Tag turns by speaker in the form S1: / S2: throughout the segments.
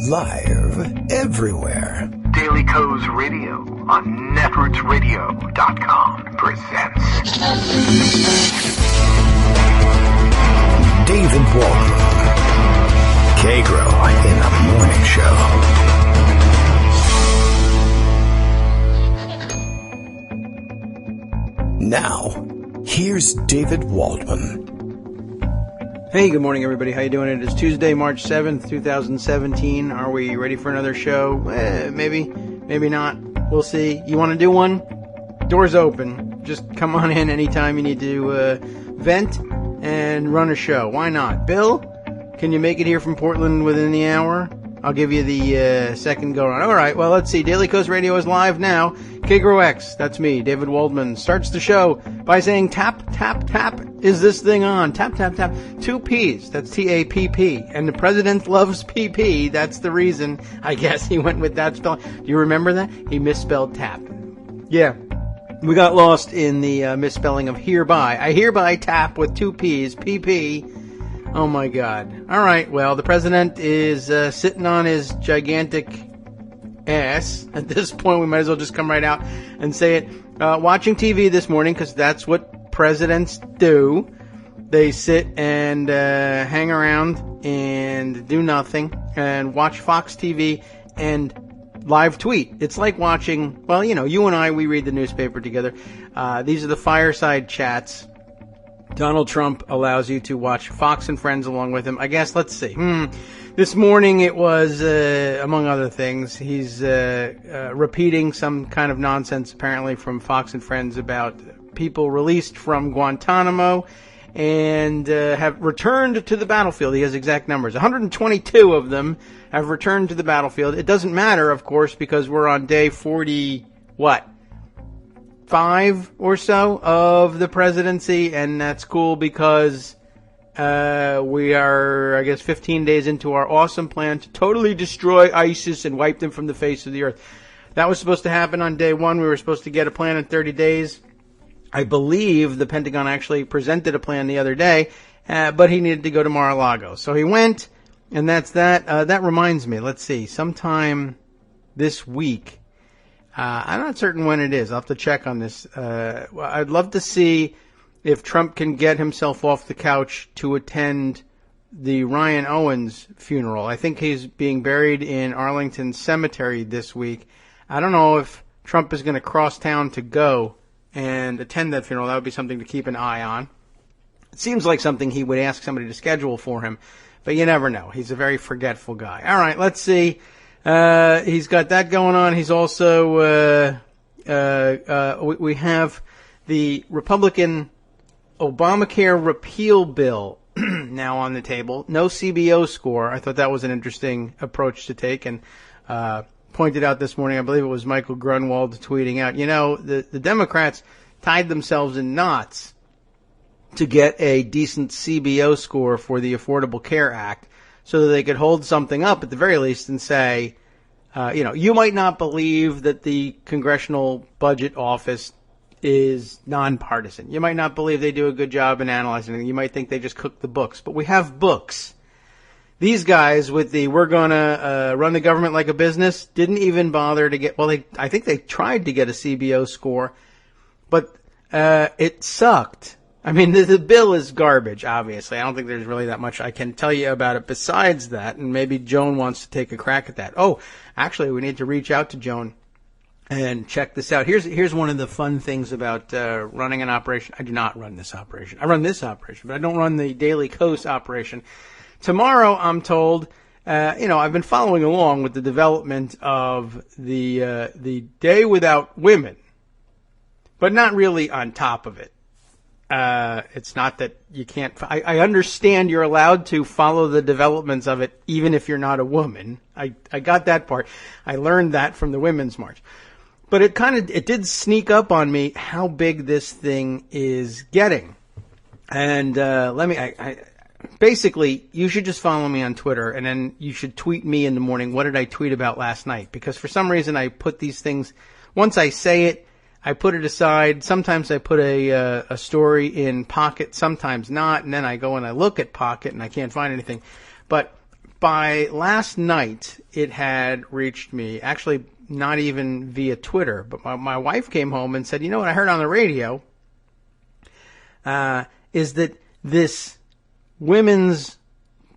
S1: Live everywhere.
S2: Daily Kos Radio on netrootsradio.com presents
S1: David Waldman. Kagro in the Morning Show. Now, here's David Waldman.
S3: Hey, good morning, everybody. How you doing? It is Tuesday, March 7th, 2017. Are we ready for another show? Maybe, maybe not. We'll see. You want to do one? Doors open. Just come on in anytime you need to vent and run a show. Why not? Bill, can you make it here from Portland within the hour? I'll give you the second go around. All right, well, let's see. Daily Kos Radio is live now. Kagro X, that's me, David Waldman, starts the show by saying tap, tap, tap. Is this thing on? Tap, tap, tap. 2 P's, that's T-A-P-P. And the president loves P-P. That's the reason, I guess, he went with that spelling. Do you remember that? He misspelled tap. Yeah. We got lost in the misspelling of hereby. I hereby tap with 2 P's, P-P. Oh, my God. All right, well, the president is sitting on his gigantic ass. At this point, we might as well just come right out and say it. Watching TV this morning, because that's what presidents do. They sit and hang around and do nothing and watch Fox TV and live tweet. It's like watching, well, you know, you and I, we read the newspaper together. These are the fireside chats. Donald Trump allows you to watch Fox and Friends along with him. I guess, let's see. This morning it was, among other things, he's repeating some kind of nonsense apparently from Fox and Friends about people released from Guantanamo and have returned to the battlefield. He has exact numbers. 122 of them have returned to the battlefield. It doesn't matter, of course, because we're on day 40, 5 or so of the presidency, and that's cool because we are, I guess, 15 days into our awesome plan to totally destroy ISIS and wipe them from the face of the earth. That was supposed to happen on day 1. We were supposed to get a plan in 30 days. I believe the Pentagon actually presented a plan the other day, but he needed to go to Mar-a-Lago. So he went, and that's that. That reminds me, let's see, sometime this week, I'm not certain when it is. I'll have to check on this. I'd love to see if Trump can get himself off the couch to attend the Ryan Owens funeral. I think he's being buried in Arlington Cemetery this week. I don't know if Trump is going to cross town to go and attend that funeral. That would be something to keep an eye on. It seems like something he would ask somebody to schedule for him, but you never know. He's a very forgetful guy. All right, let's see. He's got that going on. He's also, we have the Republican Obamacare repeal bill now on the table. No CBO score. I thought that was an interesting approach to take, and pointed out this morning, I believe it was Michael Grunwald tweeting out, you know, the Democrats tied themselves in knots to get a decent CBO score for the Affordable Care Act so that they could hold something up at the very least and say, you know, you might not believe that the Congressional Budget Office is nonpartisan. You might not believe they do a good job in analyzing it. You might think they just cook the books. But we have books. These guys with the we're going to run the government like a business didn't even bother to get, well, I think they tried to get a CBO score, but it sucked. I mean, the bill is garbage, obviously. I don't think there's really that much I can tell you about it besides that, and maybe Joan wants to take a crack at that. Oh, actually, we need to reach out to Joan and check this out. Here's one of the fun things about running an operation. I do not run this operation. I run this operation, but I don't run the Daily Kos operation. Tomorrow, I'm told, you know, I've been following along with the development of the Day Without Women, but not really on top of it. It's not that you can't. I understand you're allowed to follow the developments of it, even if you're not a woman. I got that part. I learned that from the Women's March. But it did sneak up on me how big this thing is getting. And basically, you should just follow me on Twitter, and then you should tweet me in the morning, what did I tweet about last night? Because for some reason, I put these things, once I say it, I put it aside. Sometimes I put a story in Pocket, sometimes not, and then I go and I look at Pocket, and I can't find anything. But by last night, it had reached me, actually not even via Twitter, but my wife came home and said, you know what I heard on the radio is that this women's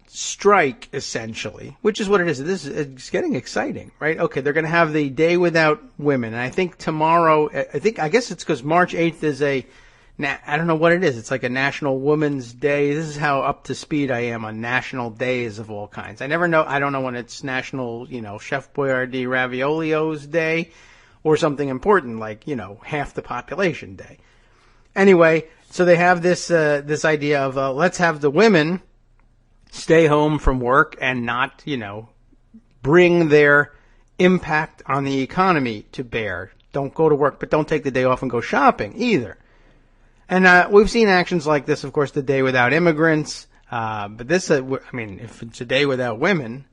S3: strike, essentially, which is what it is. It's getting exciting, right? Okay, they're going to have the Day Without Women. And I think tomorrow, I guess it's because March 8th is I don't know what it is. It's like a National Women's Day. This is how up to speed I am on national days of all kinds. I don't know when it's National, Chef Boyardee Raviolio's Day or something important like, half the population day. Anyway, so they have this idea of, let's have the women stay home from work and not, bring their impact on the economy to bear. Don't go to work, but don't take the day off and go shopping either. And we've seen actions like this, of course, the Day Without Immigrants. But this, if it's a day without women,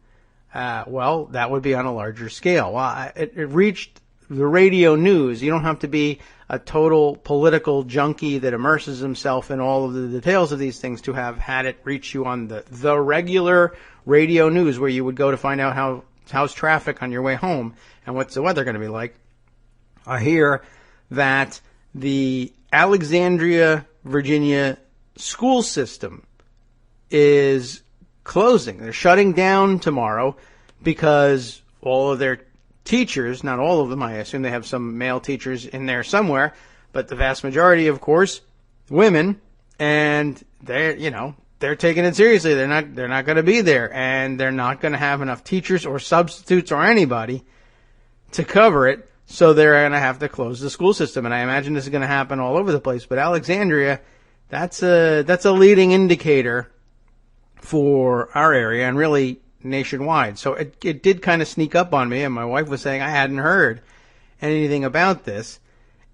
S3: well, that would be on a larger scale. Well, it reached the radio news. You don't have to be a total political junkie that immerses himself in all of the details of these things to have had it reach you on the regular radio news where you would go to find out how's traffic on your way home and what's the weather going to be like. I hear that the Alexandria, Virginia school system is closing. They're shutting down tomorrow because all of their teachers, not all of them, I assume they have some male teachers in there somewhere, but the vast majority, of course, women, and they're taking it seriously. They're not going to be there, and they're not going to have enough teachers or substitutes or anybody to cover it, so they're going to have to close the school system. And I imagine this is going to happen all over the place, but Alexandria, that's a leading indicator for our area and really nationwide. So it did kind of sneak up on me, and my wife was saying I hadn't heard anything about this.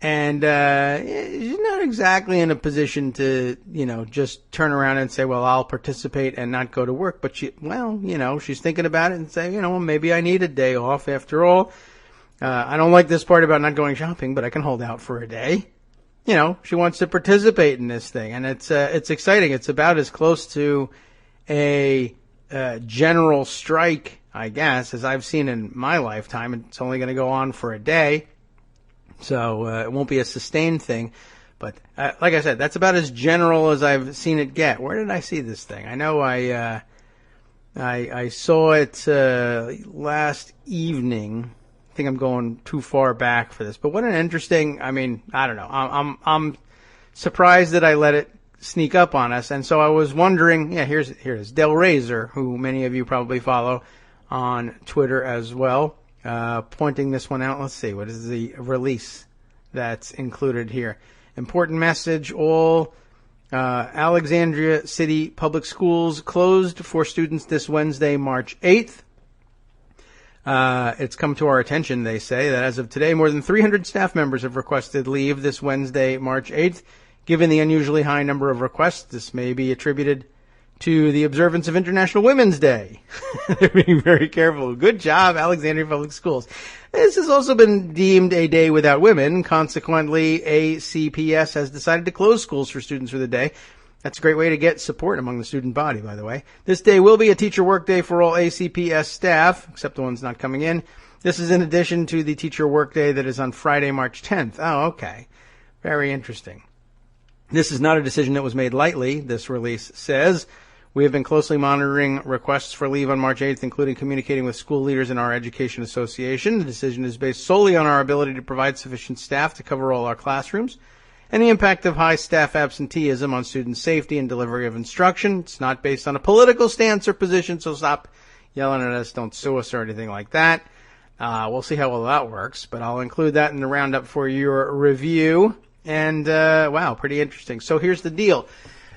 S3: And she's not exactly in a position to, just turn around and say, well, I'll participate and not go to work. But she's thinking about it and saying, maybe I need a day off after all. I don't like this part about not going shopping, but I can hold out for a day. She wants to participate in this thing, and it's exciting. It's about as close to a general strike, I guess, as I've seen in my lifetime. It's only going to go on for a day, so it won't be a sustained thing. But like I said, that's about as general as I've seen it get. Where did I see this thing? I know I saw it last evening. I think I'm going too far back for this, but what an interesting. I don't know. I'm surprised that I let it sneak up on us, and so I was wondering. Yeah, here's Del Razor, who many of you probably follow on Twitter as well, pointing this one out. Let's see, what is the release that's included here? Important message: all Alexandria City Public Schools closed for students this Wednesday, March 8th. It's come to our attention, they say, that as of today, more than 300 staff members have requested leave this Wednesday, March 8th. Given the unusually high number of requests, this may be attributed to the observance of International Women's Day. They're being very careful. Good job, Alexandria Public Schools. This has also been deemed a day without women. Consequently, ACPS has decided to close schools for students for the day. That's a great way to get support among the student body, by the way. This day will be a teacher work day for all ACPS staff, except the ones not coming in. This is in addition to the teacher work day that is on Friday, March 10th. Oh, okay. Very interesting. This is not a decision that was made lightly, this release says. We have been closely monitoring requests for leave on March 8th, including communicating with school leaders in our education association. The decision is based solely on our ability to provide sufficient staff to cover all our classrooms and the impact of high staff absenteeism on student safety and delivery of instruction. It's not based on a political stance or position, so stop yelling at us, don't sue us or anything like that. We'll see how well that works, but I'll include that in the roundup for your review. And, wow, pretty interesting. So here's the deal.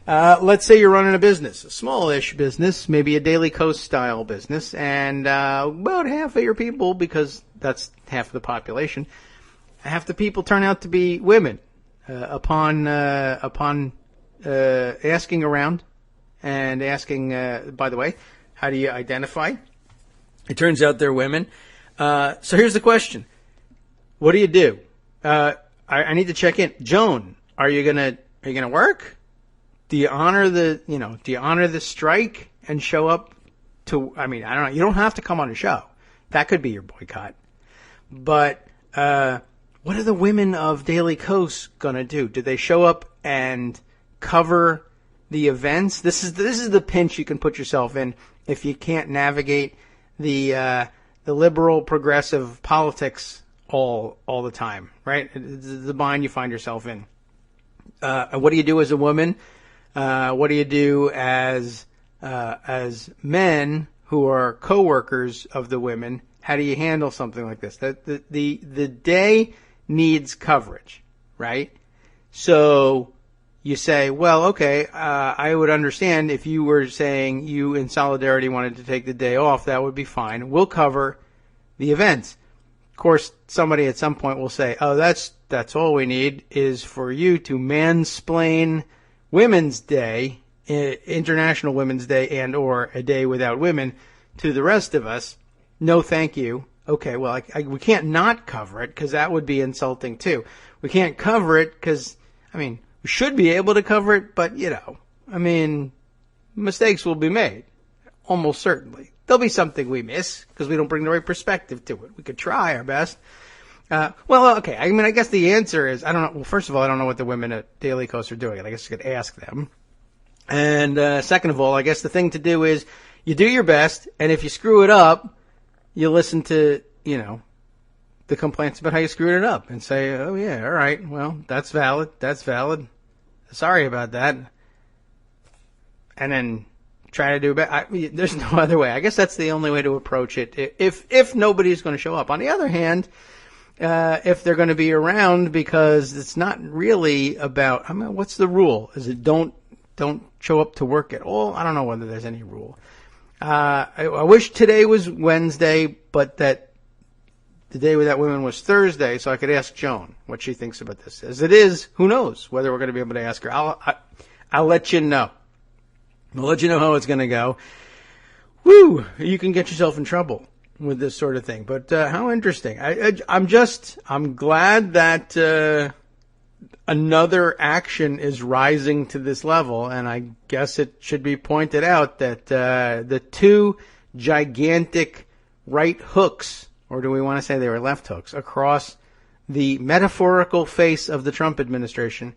S3: Let's say you're running a business, a smallish business, maybe a Daily Coast style business, and about half of your people, because that's half of the population, half the people turn out to be women. Upon asking around and asking, by the way, how do you identify? It turns out they're women. So here's the question: what do you do? I need to check in. Joan, are you gonna work? Do you honor the strike and show up I mean, I don't know. You don't have to come on a show. That could be your boycott. But what are the women of Daily Kos going to do? Do they show up and cover the events? This is the pinch you can put yourself in if you can't navigate the liberal progressive politics all the time, right? The bind you find yourself in. What do you do as a woman? What do you do as men who are co-workers of the women? How do you handle something like this? The day needs coverage, right? So you say, well, okay, I would understand if you were saying you in solidarity wanted to take the day off, that would be fine. We'll cover the events. Of course, somebody at some point will say, oh, that's all we need is for you to mansplain Women's Day, International Women's Day, and or a day without women to the rest of us. No, thank you. Okay, well, we can't not cover it because that would be insulting too. We can't cover it because, I mean, we should be able to cover it, but, mistakes will be made. Almost certainly. There'll be something we miss because we don't bring the right perspective to it. We could try our best. Okay. I guess the answer is, I don't know. Well, first of all, I don't know what the women at Daily Kos are doing. I guess you could ask them. And second of all, I guess the thing to do is you do your best, and if you screw it up, you listen to, the complaints about how you screwed it up and say, oh, yeah, all right, well, that's valid. Sorry about that. And then try to do better. There's no other way. I guess that's the only way to approach it if nobody's going to show up. On the other hand, if they're going to be around, because it's not really about, what's the rule? Is it don't show up to work at all? I don't know whether there's any rule. I wish today was Wednesday, but that the day without women was Thursday, so I could ask Joan what she thinks about this. As it is, who knows whether we're going to be able to ask her. I'll let you know. I'll let you know how it's going to go. Woo! You can get yourself in trouble with this sort of thing. But how interesting. I'm glad that another action is rising to this level, and I guess it should be pointed out that the two gigantic right hooks, or do we want to say they were left hooks, across the metaphorical face of the Trump administration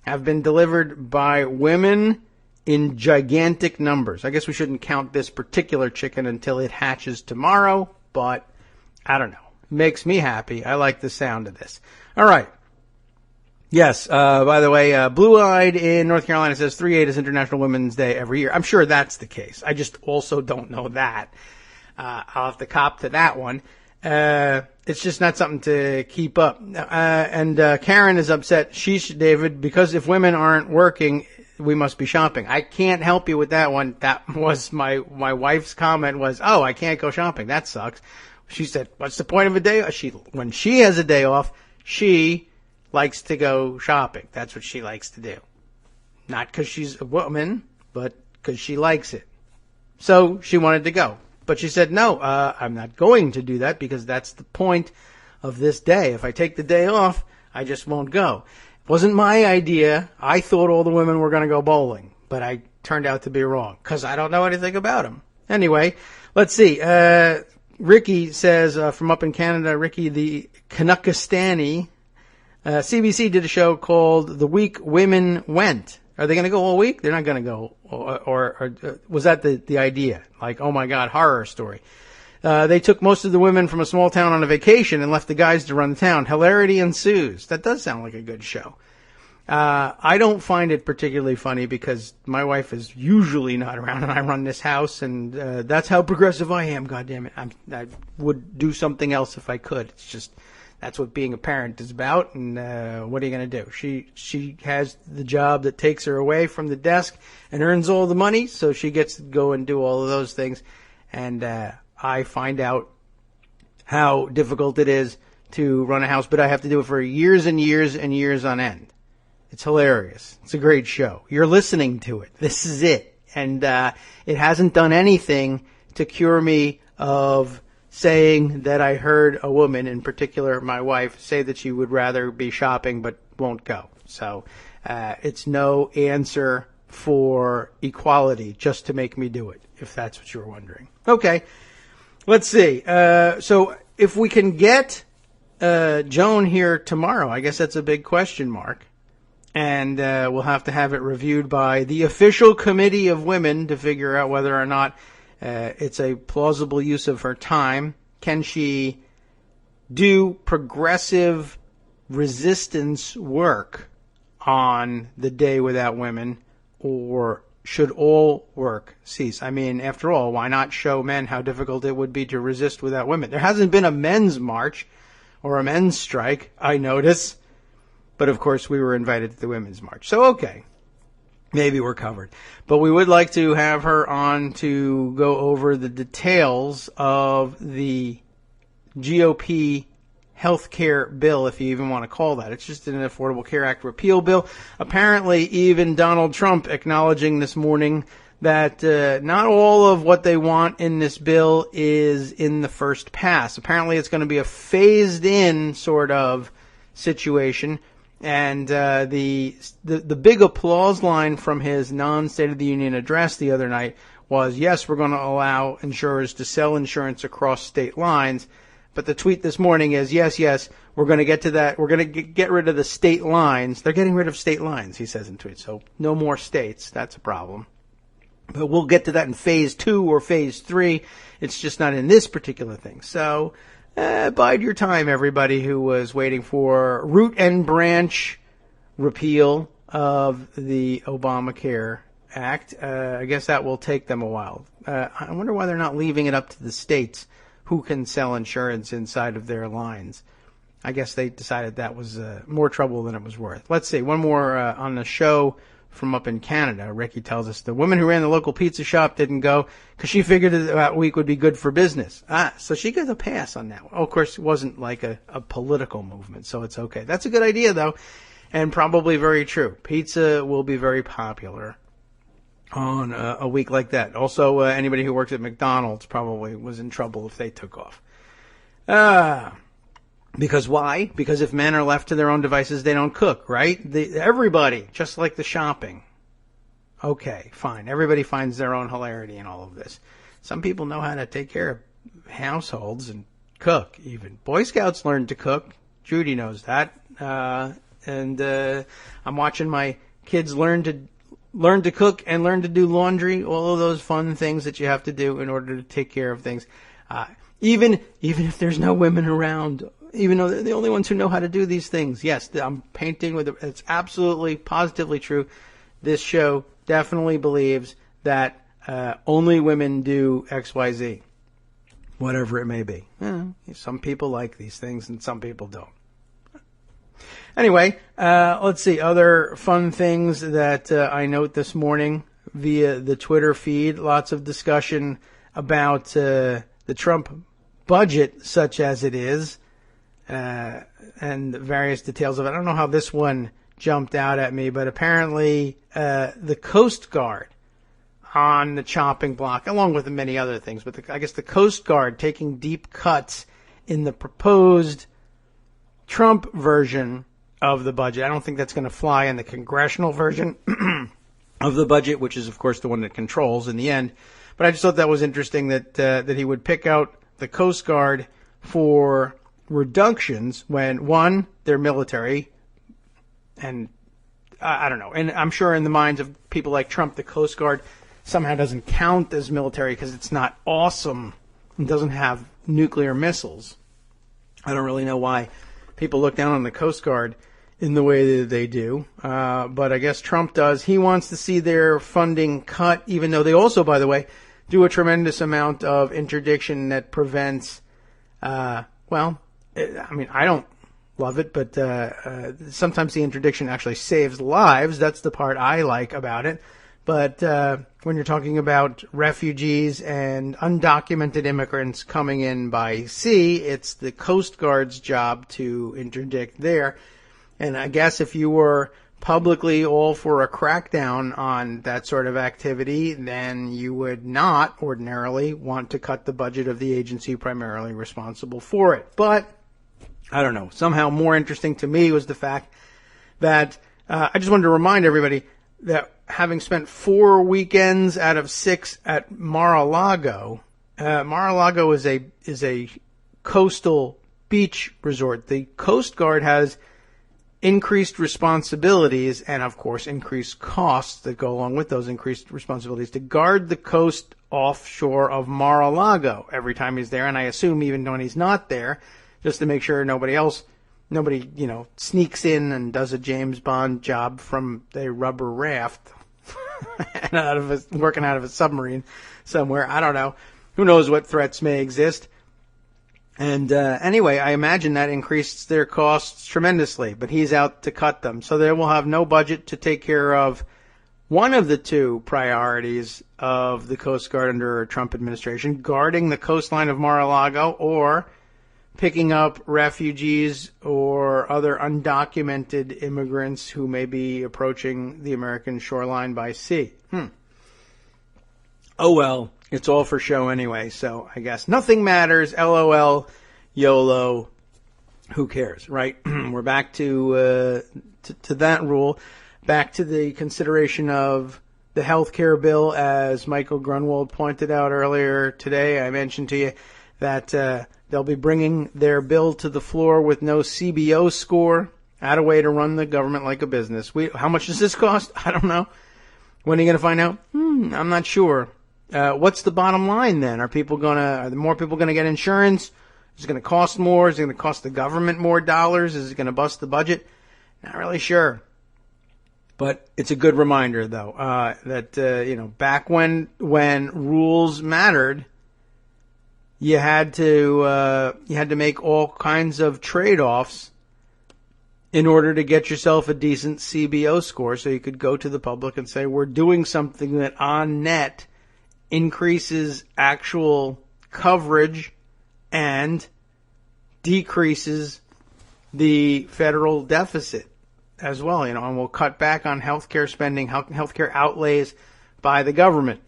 S3: have been delivered by women in gigantic numbers. I guess we shouldn't count this particular chicken until it hatches tomorrow, but I don't know. It makes me happy. I like the sound of this. All right. Yes, by the way, Blue Eyed in North Carolina says 3/8 is International Women's Day every year. I'm sure that's the case. I just also don't know that. I'll have to cop to that one. It's just not something to keep up. And Karen is upset, sheesh, David, because if women aren't working, we must be shopping. I can't help you with that one. That was my wife's comment was, oh, I can't go shopping. That sucks. She said, what's the point of a day? When she has a day off, she likes to go shopping. That's what she likes to do. Not because she's a woman, but because she likes it. So she wanted to go. But she said, no, I'm not going to do that because that's the point of this day. If I take the day off, I just won't go. It wasn't my idea. I thought all the women were going to go bowling, but I turned out to be wrong because I don't know anything about them. Anyway, let's see. Ricky says, from up in Canada, Ricky the Canuckistani, CBC did a show called The Week Women Went. Are they going to go all week? They're not going to go. Or was that the idea? Like, oh my God, horror story. They took most of the women from a small town on a vacation and left the guys to run the town. Hilarity ensues. That does sound like a good show. I don't find it particularly funny because my wife is usually not around and I run this house, and that's how progressive I am, goddammit. I would do something else if I could. It's just, that's what being a parent is about, and what are you going to do? She has the job that takes her away from the desk and earns all the money, so she gets to go and do all of those things. And I find out how difficult it is to run a house, but I have to do it for years and years and years on end. It's hilarious. It's a great show. You're listening to it. This is it. And it hasn't done anything to cure me of saying that I heard a woman, in particular my wife, say that she would rather be shopping but won't go. So it's no answer for equality just to make me do it, if that's what you were wondering. Okay, let's see. So if we can get Joan here tomorrow, I guess that's a big question mark. And we'll have to have it reviewed by the official committee of women to figure out whether or not it's a plausible use of her time. Can she do progressive resistance work on the Day Without Women, or should all work cease? I mean, after all, why not show men how difficult it would be to resist without women? There hasn't been a men's march or a men's strike, I notice. But, of course, we were invited to the women's march. So, okay, maybe we're covered. But we would like to have her on to go over the details of the GOP health care bill, if you even want to call that. It's just an Affordable Care Act repeal bill. Apparently, even Donald Trump acknowledging this morning that not all of what they want in this bill is in the first pass. Apparently, it's going to be a phased-in sort of situation. And the big applause line from his non-State of the Union address the other night was, yes, we're going to allow insurers to sell insurance across state lines. But the tweet this morning is, yes, we're going to get to that. We're going to get rid of the state lines. They're getting rid of state lines, he says in tweets. So no more states. That's a problem. But we'll get to that in phase 2 or phase 3. It's just not in this particular thing. So bide your time, everybody who was waiting for root and branch repeal of the Obamacare Act. I guess that will take them a while. I wonder why they're not leaving it up to the states who can sell insurance inside of their lines. I guess they decided that was more trouble than it was worth. Let's see, one more on the show from up in Canada. Ricky tells us the woman who ran the local pizza shop didn't go because she figured that week would be good for business. So she gets a pass on that one. Oh, of course, it wasn't like a political movement, so it's okay. That's a good idea, though, and probably very true. Pizza will be very popular on a week like that. Also, anybody who works at McDonald's probably was in trouble if they took off. Because why? Because if men are left to their own devices, they don't cook, right? Everybody, just like the shopping. Okay, fine. Everybody finds their own hilarity in all of this. Some people know how to take care of households and cook, even. Boy Scouts learned to cook. Judy knows that. And I'm watching my kids learn to cook and learn to do laundry, all of those fun things that you have to do in order to take care of things. Even if there's no women around, even though they're the only ones who know how to do these things. Yes, I'm painting with it's absolutely, positively true. This show definitely believes that only women do XYZ, whatever it may be. Some people like these things and some people don't. Anyway, let's see. Other fun things that I note this morning via the Twitter feed. Lots of discussion about the Trump budget, such as it is, and various details of it. I don't know how this one jumped out at me, but apparently the Coast Guard on the chopping block, along with many other things, but I guess the Coast Guard taking deep cuts in the proposed Trump version of the budget. I don't think that's going to fly in the congressional version of the budget, which is, of course, the one that controls in the end. But I just thought that was interesting that he would pick out the Coast Guard for reductions when, one, they're military, and I don't know. And I'm sure in the minds of people like Trump, the Coast Guard somehow doesn't count as military because it's not awesome and doesn't have nuclear missiles. I don't really know why people look down on the Coast Guard in the way that they do. But I guess Trump does. He wants to see their funding cut, even though they also, by the way, do a tremendous amount of interdiction that prevents, I don't love it, but sometimes the interdiction actually saves lives. That's the part I like about it. But when you're talking about refugees and undocumented immigrants coming in by sea, it's the Coast Guard's job to interdict there. And I guess if you were publicly all for a crackdown on that sort of activity, then you would not ordinarily want to cut the budget of the agency primarily responsible for it. But I don't know. Somehow more interesting to me was the fact that I just wanted to remind everybody, that having spent 4 weekends out of 6 at Mar-a-Lago, Mar-a-Lago is a coastal beach resort. The Coast Guard has increased responsibilities and, of course, increased costs that go along with those increased responsibilities to guard the coast offshore of Mar-a-Lago every time he's there, and I assume even when he's not there, just to make sure nobody, sneaks in and does a James Bond job from a rubber raft and working out of a submarine somewhere. I don't know. Who knows what threats may exist. And anyway, I imagine that increased their costs tremendously, but he's out to cut them. So they will have no budget to take care of one of the two priorities of the Coast Guard under a Trump administration, guarding the coastline of Mar-a-Lago or picking up refugees or other undocumented immigrants who may be approaching the American shoreline by sea. Oh well. It's all for show anyway, so I guess nothing matters. LOL, YOLO, who cares, right? We're back to that rule. Back to the consideration of the health care bill, as Michael Grunwald pointed out earlier today. I mentioned to you that they'll be bringing their bill to the floor with no CBO score. Add a way to run the government like a business. How much does this cost? I don't know. When are you going to find out? I'm not sure. What's the bottom line then? Are more people going to get insurance? Is it going to cost more? Is it going to cost the government more dollars? Is it going to bust the budget? Not really sure. But it's a good reminder, though, that back when rules mattered, you had to make all kinds of trade-offs in order to get yourself a decent CBO score, so you could go to the public and say, we're doing something that on net increases actual coverage and decreases the federal deficit as well, and we'll cut back on healthcare spending, healthcare outlays by the government.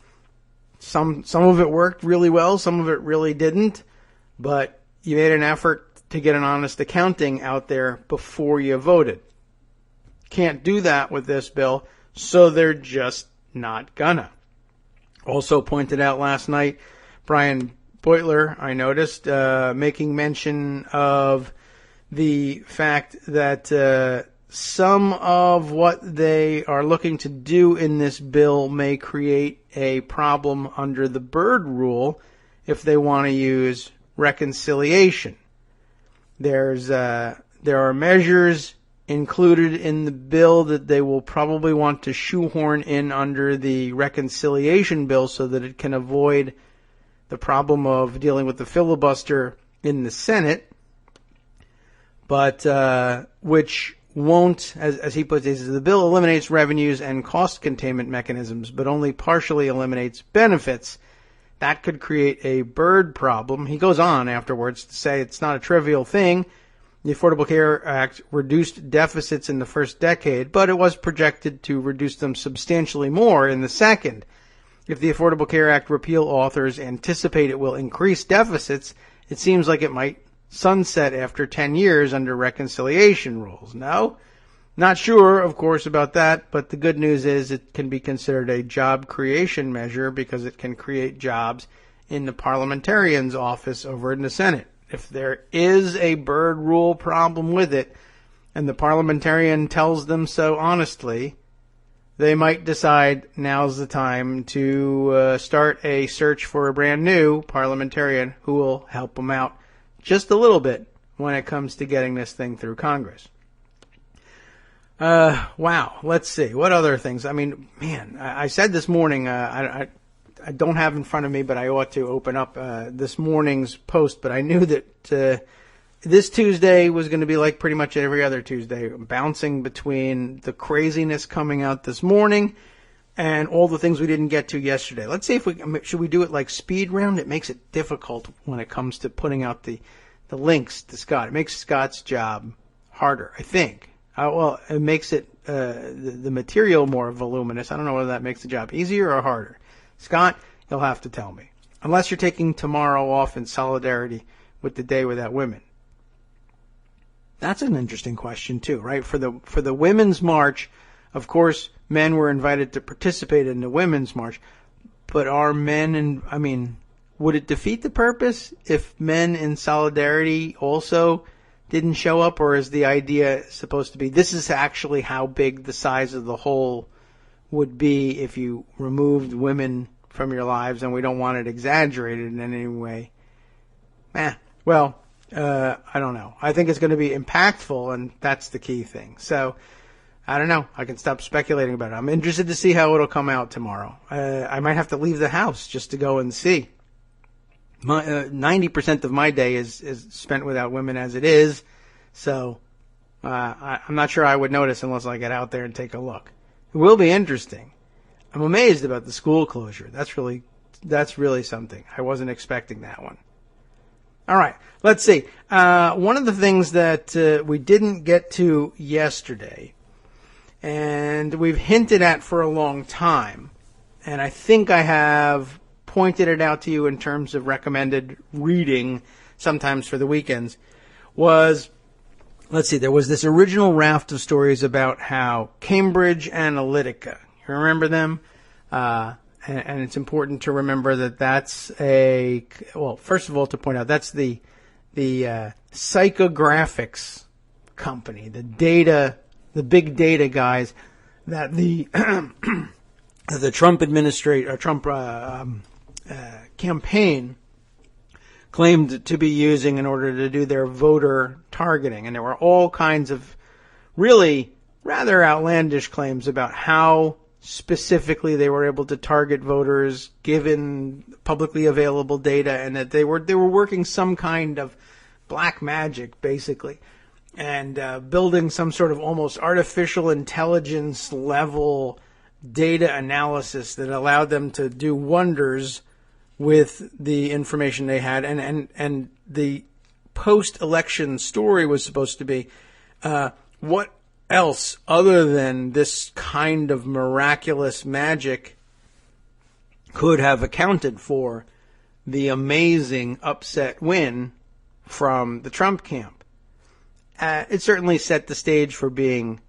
S3: Some of it worked really well, some of it really didn't, but you made an effort to get an honest accounting out there before you voted. Can't do that with this bill, so they're just not gonna. Also pointed out last night, Brian Beutler, I noticed, making mention of the fact that some of what they are looking to do in this bill may create a problem under the Byrd rule if they want to use reconciliation. There are measures included in the bill that they will probably want to shoehorn in under the reconciliation bill so that it can avoid the problem of dealing with the filibuster in the Senate, but which won't, as he puts it, the bill eliminates revenues and cost containment mechanisms, but only partially eliminates benefits. That could create a Byrd problem. He goes on afterwards to say it's not a trivial thing. The Affordable Care Act reduced deficits in the first decade, but it was projected to reduce them substantially more in the second. If the Affordable Care Act repeal authors anticipate it will increase deficits, it seems like it might sunset after 10 years under reconciliation rules. No? Not sure, of course, about that, but the good news is it can be considered a job creation measure because it can create jobs in the parliamentarian's office over in the Senate. If there is a Byrd rule problem with it, and the parliamentarian tells them so honestly, they might decide now's the time to start a search for a brand new parliamentarian who will help them out just a little bit when it comes to getting this thing through Congress. Wow. Let's see. What other things? I mean, man, I said this morning, I don't have in front of me, but I ought to open up this morning's post. But I knew that this Tuesday was going to be like pretty much every other Tuesday, bouncing between the craziness coming out this morning and all the things we didn't get to yesterday. Let's see should we do it like speed round? It makes it difficult when it comes to putting out the links to Scott. It makes Scott's job harder, I think. Well, it makes it the material more voluminous. I don't know whether that makes the job easier or harder. Scott, you'll have to tell me. Unless you're taking tomorrow off in solidarity with the Day Without Women. That's an interesting question too, right? For the Women's March, of course, men were invited to participate in the Women's March. But are men, and I mean, would it defeat the purpose if men in solidarity also didn't show up? Or is the idea supposed to be, this is actually how big the size of the hole would be if you removed women from your lives, and we don't want it exaggerated in any way? Well, I don't know. I think it's going to be impactful, and that's the key thing. So, I don't know. I can stop speculating about it. I'm interested to see how it'll come out tomorrow. I might have to leave the house just to go and see. 90% of my day is spent without women as it is, so I'm not sure I would notice unless I get out there and take a look. It will be interesting. I'm amazed about the school closure. That's really something. I wasn't expecting that one. All right, let's see. One of the things that we didn't get to yesterday, and we've hinted at for a long time, and I think I have pointed it out to you in terms of recommended reading sometimes for the weekends, was, let's see, there was this original raft of stories about how Cambridge Analytica, you remember them? And it's important to remember that that's first of all, to point out, that's the psychographics company, the big data guys that the Trump campaign claimed to be using in order to do their voter targeting. And there were all kinds of really rather outlandish claims about how specifically they were able to target voters given publicly available data, and that they were working some kind of black magic, basically, and building some sort of almost artificial intelligence level data analysis that allowed them to do wonders with the information they had. And the post-election story was supposed to be what else other than this kind of miraculous magic could have accounted for the amazing upset win from the Trump camp. It certainly set the stage for being,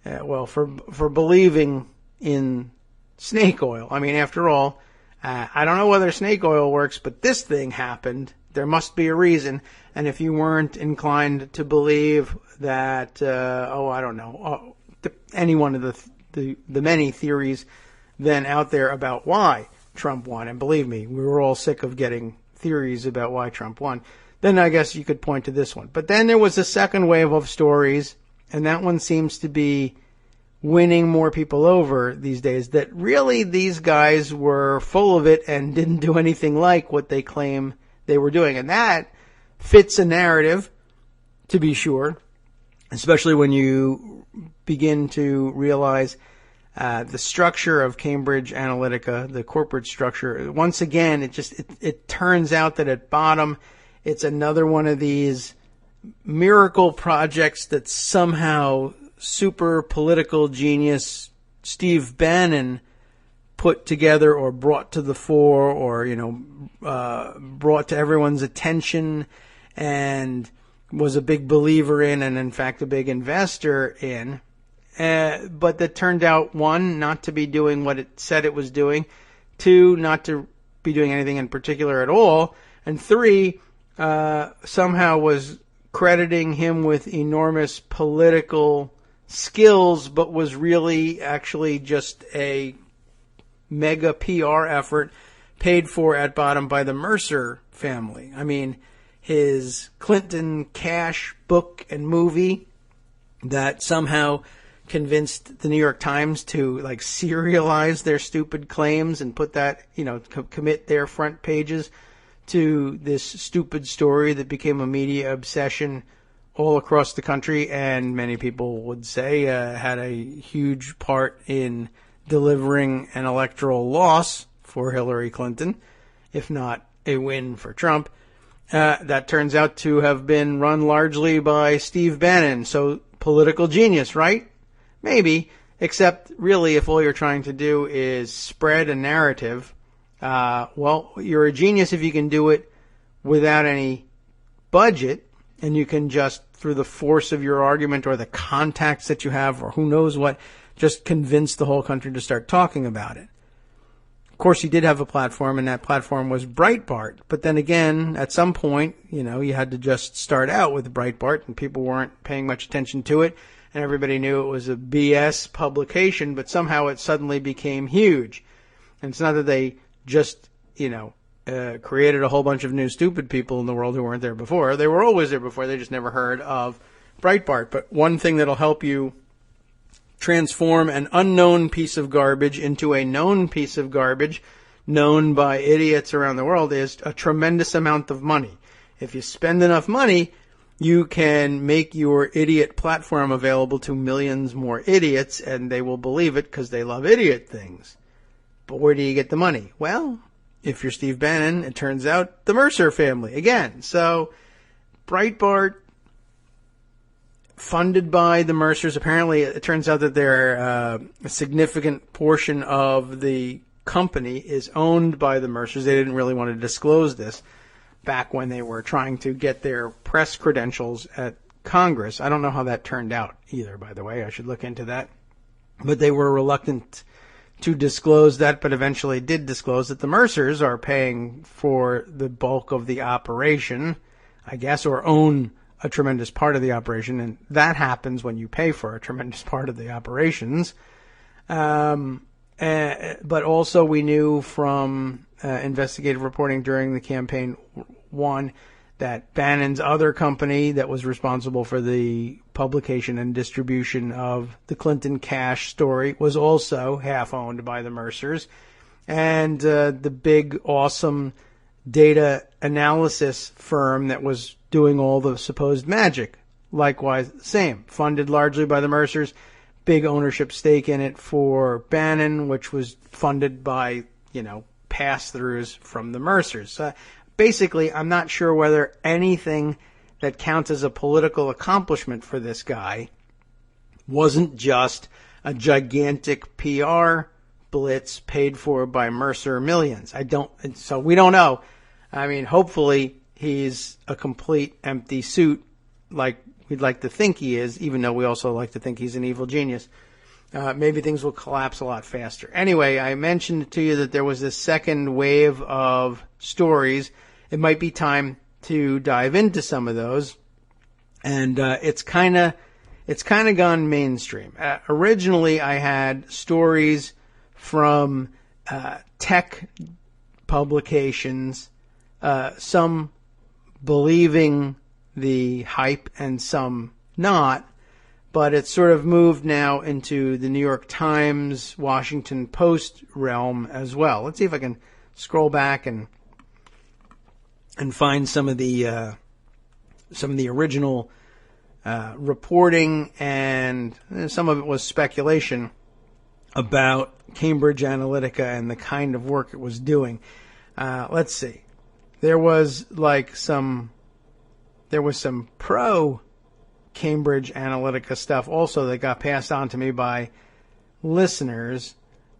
S3: for believing in snake oil. I mean, after all, I don't know whether snake oil works, but this thing happened. There must be a reason. And if you weren't inclined to believe that, I don't know, any one of the many theories then out there about why Trump won, and believe me, we were all sick of getting theories about why Trump won, then I guess you could point to this one. But then there was a second wave of stories, and that one seems to be winning more people over these days, that really these guys were full of it and didn't do anything like what they claim they were doing. And that fits a narrative, to be sure, especially when you begin to realize the structure of Cambridge Analytica, the corporate structure. Once again, it turns out that at bottom, it's another one of these miracle projects that somehow super political genius Steve Bannon put together or brought to the fore, or brought to everyone's attention, and was a big believer in, and in fact a big investor in, but that turned out, one, not to be doing what it said it was doing, two, not to be doing anything in particular at all, and three, somehow was crediting him with enormous political skills, but was really actually just a mega PR effort paid for at bottom by the Mercer family. I mean, his Clinton cash book and movie that somehow convinced the New York Times to serialize their stupid claims and put that, commit their front pages to this stupid story that became a media obsession all across the country, and many people would say had a huge part in delivering an electoral loss for Hillary Clinton, if not a win for Trump. That turns out to have been run largely by Steve Bannon. So political genius, right? Maybe, except really if all you're trying to do is spread a narrative, you're a genius if you can do it without any budget, and you can just, through the force of your argument or the contacts that you have or who knows what, just convinced the whole country to start talking about it. Of course, he did have a platform, and that platform was Breitbart. But then again, at some point, you had to just start out with Breitbart, and people weren't paying much attention to it, and everybody knew it was a BS publication, but somehow it suddenly became huge. And it's not that they just, created a whole bunch of new stupid people in the world who weren't there before. They were always there before. They just never heard of Breitbart. But one thing that'll help you transform an unknown piece of garbage into a known piece of garbage known by idiots around the world is a tremendous amount of money. If you spend enough money, you can make your idiot platform available to millions more idiots, and they will believe it because they love idiot things. But where do you get the money? Well, if you're Steve Bannon, it turns out the Mercer family again. So Breitbart, funded by the Mercers. Apparently, it turns out that a significant portion of the company is owned by the Mercers. They didn't really want to disclose this back when they were trying to get their press credentials at Congress. I don't know how that turned out either, by the way. I should look into that. But they were reluctant to disclose that, but eventually did disclose that the Mercers are paying for the bulk of the operation, I guess, or own a tremendous part of the operation, and that happens when you pay for a tremendous part of the operations. But also we knew from investigative reporting during the campaign, one, that Bannon's other company that was responsible for the publication and distribution of the Clinton cash story was also half owned by the Mercers. And the big, awesome data analysis firm that was doing all the supposed magic, likewise, same, funded largely by the Mercers, big ownership stake in it for Bannon, which was funded by, pass-throughs from the Mercers. Basically, I'm not sure whether anything that counts as a political accomplishment for this guy wasn't just a gigantic PR blitz paid for by Mercer millions. So we don't know. I mean, hopefully he's a complete empty suit like we'd like to think he is, even though we also like to think he's an evil genius. Maybe things will collapse a lot faster. Anyway, I mentioned to you that there was this second wave of stories. It might be time to dive into some of those. And it's kind of gone mainstream. Originally, I had stories from tech publications, some believing the hype and some not. But it's sort of moved now into the New York Times, Washington Post realm as well. Let's see if I can scroll back and find some of the original reporting, and some of it was speculation about Cambridge Analytica and the kind of work it was doing. Let's see. There was some pro Cambridge Analytica stuff also that got passed on to me by listeners,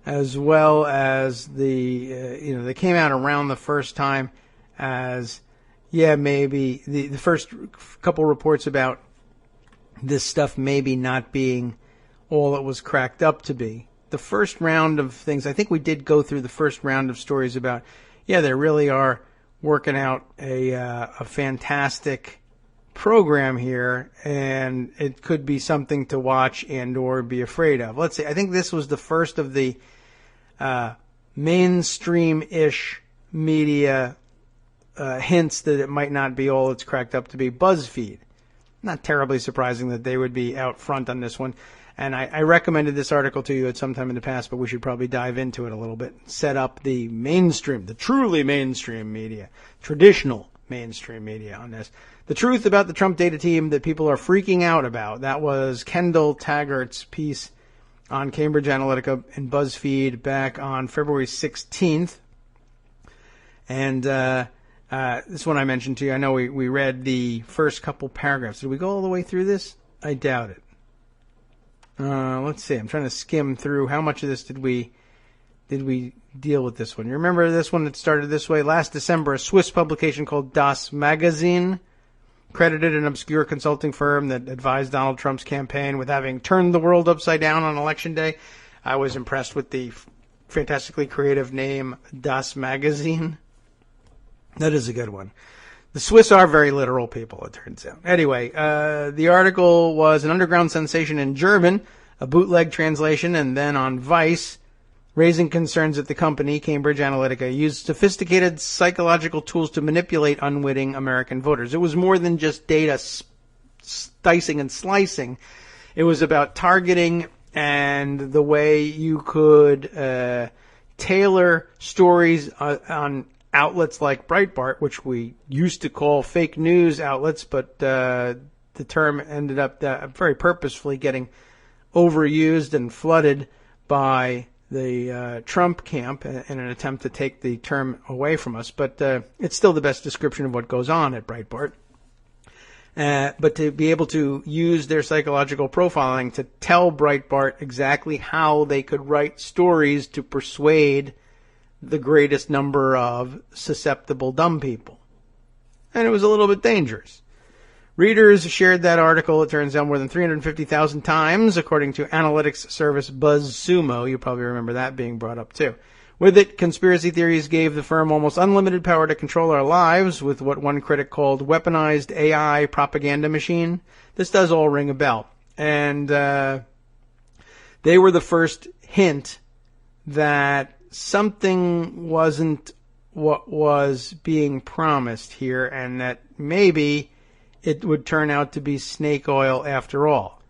S3: as well as they came out around the first time as, maybe the first couple reports about this stuff maybe not being all it was cracked up to be. The first round of things, I think we did go through the first round of stories about, they really are working out a fantastic program here, and it could be something to watch and or be afraid of. Let's see, I think this was the first of the mainstream-ish media hints that it might not be all it's cracked up to be. BuzzFeed. Not terribly surprising that they would be out front on this one. And I recommended this article to you at some time in the past, but we should probably dive into it a little bit. Set up the mainstream, the truly mainstream media, traditional mainstream media on this. The truth about the Trump data team that people are freaking out about. That was Kendall Taggart's piece on Cambridge Analytica and BuzzFeed back on February 16th. And this one I mentioned to you. I know we read the first couple paragraphs. Did we go all the way through this? I doubt it. Let's see. I'm trying to skim through. How much of this did we deal with this one? You remember this one that started this way? Last December, a Swiss publication called Das Magazin credited an obscure consulting firm that advised Donald Trump's campaign with having turned the world upside down on Election Day. I was impressed with the fantastically creative name Das Magazine. That is a good one. The Swiss are very literal people, it turns out. Anyway, the article was an underground sensation in German, a bootleg translation, and then on Vice, raising concerns that the company, Cambridge Analytica, used sophisticated psychological tools to manipulate unwitting American voters. It was more than just data dicing and slicing. It was about targeting and the way you could tailor stories on outlets like Breitbart, which we used to call fake news outlets, but the term ended up very purposefully getting overused and flooded by the Trump camp in an attempt to take the term away from us. But it's still the best description of what goes on at Breitbart. But to be able to use their psychological profiling to tell Breitbart exactly how they could write stories to persuade the greatest number of susceptible dumb people. And it was a little bit dangerous. Readers shared that article, it turns out, more than 350,000 times, according to analytics service BuzzSumo. You probably remember that being brought up, too. With it, conspiracy theories gave the firm almost unlimited power to control our lives with what one critic called weaponized AI propaganda machine. This does all ring a bell. And they were the first hint that something wasn't what was being promised here, and that maybe it would turn out to be snake oil after all.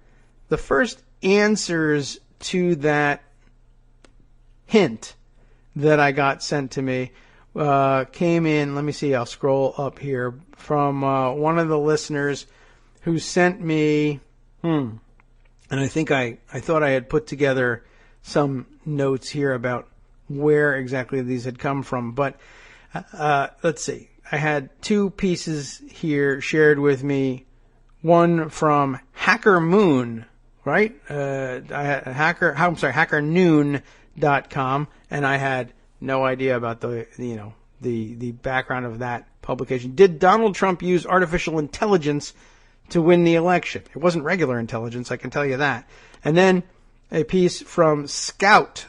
S3: The first answers to that hint that I got sent to me came in, let me see, I'll scroll up here, from one of the listeners who sent me, and I think I thought I had put together some notes here about where exactly these had come from. But let's see. I had two pieces here shared with me. One from Hacker Moon, right? I had HackerNoon.com, and I had no idea about the background of that publication. Did Donald Trump use artificial intelligence to win the election? It wasn't regular intelligence, I can tell you that. And then a piece from Scout.ai,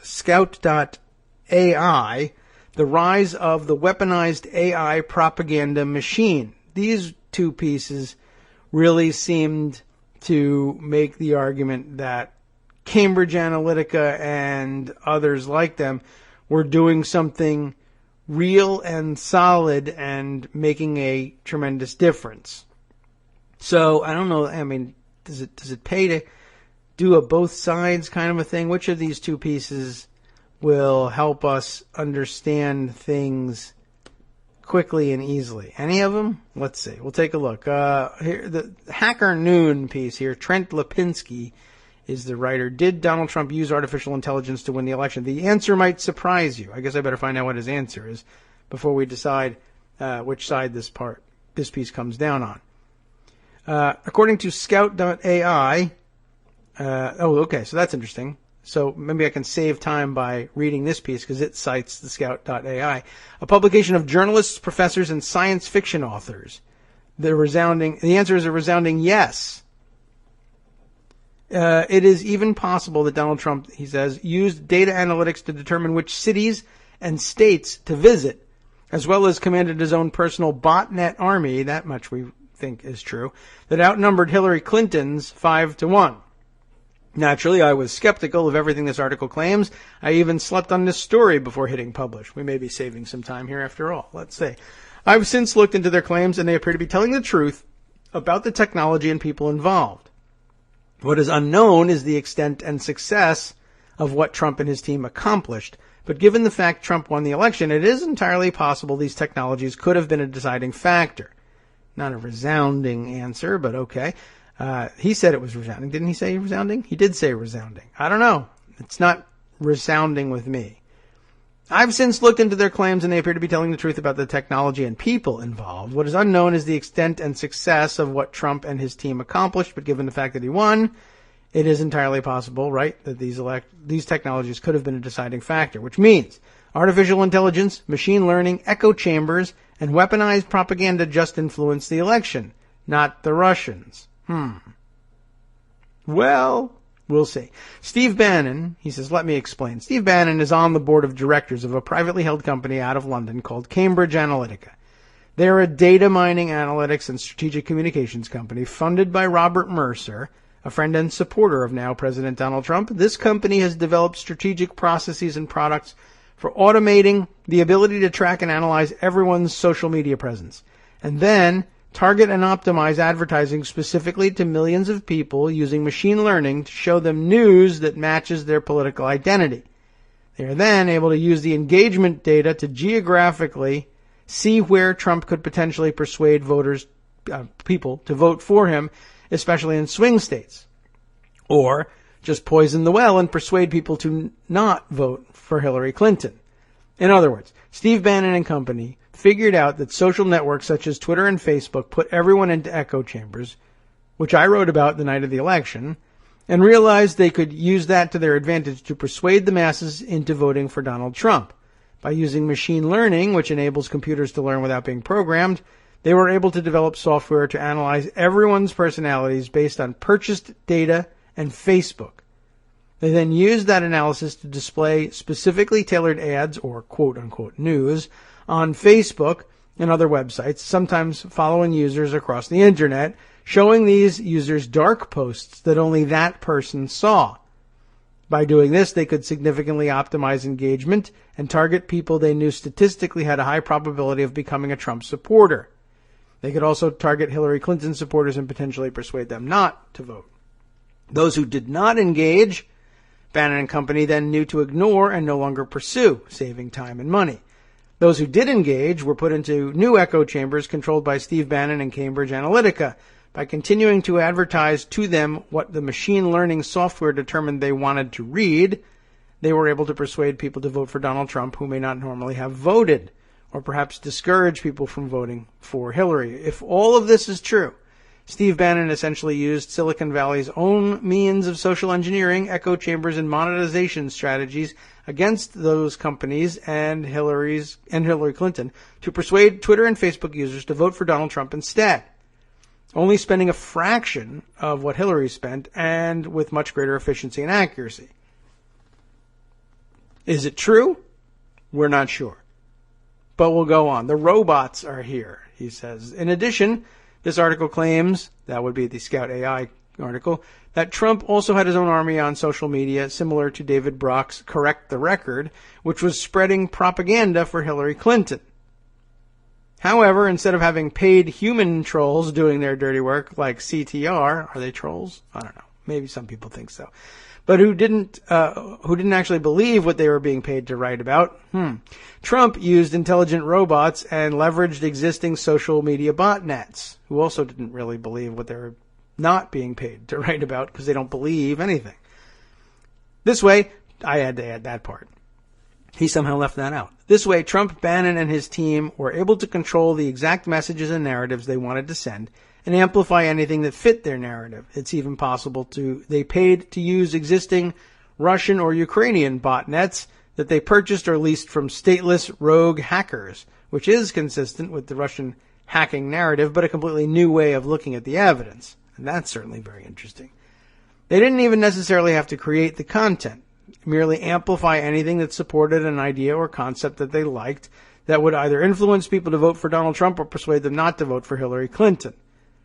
S3: the rise of the weaponized AI propaganda machine. These two pieces really seemed to make the argument that Cambridge Analytica and others like them were doing something real and solid and making a tremendous difference. So I don't know, I mean, does it pay to do a both sides kind of a thing? Which of these two pieces will help us understand things quickly and easily? Any of them? Let's see. We'll take a look. Here, the Hacker Noon piece here. Trent Lipinski is the writer. Did Donald Trump use artificial intelligence to win the election? The answer might surprise you. I guess I better find out what his answer is before we decide which side this piece comes down on. According to Scout.ai, okay, so that's interesting. So maybe I can save time by reading this piece because it cites the Scout.ai, a publication of journalists, professors, and science fiction authors. The answer is a resounding yes. It is even possible that Donald Trump, he says, used data analytics to determine which cities and states to visit, as well as commanded his own personal botnet army, that much we think is true, that outnumbered Hillary Clinton's 5-1. Naturally, I was skeptical of everything this article claims. I even slept on this story before hitting publish. We may be saving some time here after all. Let's see. I've since looked into their claims, and they appear to be telling the truth about the technology and people involved. What is unknown is the extent and success of what Trump and his team accomplished. But given the fact Trump won the election, it is entirely possible these technologies could have been a deciding factor. Not a resounding answer, but okay. He said it was resounding. Didn't he say resounding? He did say resounding. I don't know. It's not resounding with me. I've since looked into their claims, and they appear to be telling the truth about the technology and people involved. What is unknown is the extent and success of what Trump and his team accomplished, but given the fact that he won, it is entirely possible, right, that these technologies could have been a deciding factor, which means artificial intelligence, machine learning, echo chambers, and weaponized propaganda just influenced the election. not the Russians. Well, we'll see. Steve Bannon, he says, let me explain. Steve Bannon is on the board of directors of a privately held company out of London called Cambridge Analytica. They're a data mining, analytics, and strategic communications company funded by Robert Mercer, a friend and supporter of now President Donald Trump. This company has developed strategic processes and products for automating the ability to track and analyze everyone's social media presence, and then target and optimize advertising specifically to millions of people using machine learning to show them news that matches their political identity. They are then able to use the engagement data to geographically see where Trump could potentially persuade people to vote for him, especially in swing states. Or just poison the well and persuade people to not vote for Hillary Clinton. In other words, Steve Bannon and company figured out that social networks such as Twitter and Facebook put everyone into echo chambers, which I wrote about the night of the election, and realized they could use that to their advantage to persuade the masses into voting for Donald Trump. By using machine learning, which enables computers to learn without being programmed, they were able to develop software to analyze everyone's personalities based on purchased data and Facebook. They then used that analysis to display specifically tailored ads, or quote-unquote news, on Facebook and other websites, sometimes following users across the internet, showing these users dark posts that only that person saw. By doing this, they could significantly optimize engagement and target people they knew statistically had a high probability of becoming a Trump supporter. They could also target Hillary Clinton supporters and potentially persuade them not to vote. Those who did not engage, Bannon and company then knew to ignore and no longer pursue, saving time and money. Those who did engage were put into new echo chambers controlled by Steve Bannon and Cambridge Analytica. By continuing to advertise to them what the machine learning software determined they wanted to read, they were able to persuade people to vote for Donald Trump who may not normally have voted, or perhaps discourage people from voting for Hillary. If all of this is true, Steve Bannon essentially used Silicon Valley's own means of social engineering, echo chambers, and monetization strategies against those companies and Hillary Clinton to persuade Twitter and Facebook users to vote for Donald Trump instead, only spending a fraction of what Hillary spent and with much greater efficiency and accuracy. Is it true? We're not sure. But we'll go on. The robots are here, he says. In addition, this article claims, that would be the Scout AI article, that Trump also had his own army on social media, similar to David Brock's Correct the Record, which was spreading propaganda for Hillary Clinton. However, instead of having paid human trolls doing their dirty work like CTR, are they trolls? I don't know. Maybe some people think so. But who didn't actually believe what they were being paid to write about? Trump used intelligent robots and leveraged existing social media botnets, who also didn't really believe what they were not being paid to write about because they don't believe anything. This way, I had to add that part. He somehow left that out. This way, Trump, Bannon, and his team were able to control the exact messages and narratives they wanted to send and amplify anything that fit their narrative. It's even possible they paid to use existing Russian or Ukrainian botnets that they purchased or leased from stateless rogue hackers, which is consistent with the Russian hacking narrative, but a completely new way of looking at the evidence. And that's certainly very interesting. They didn't even necessarily have to create the content, merely amplify anything that supported an idea or concept that they liked that would either influence people to vote for Donald Trump or persuade them not to vote for Hillary Clinton.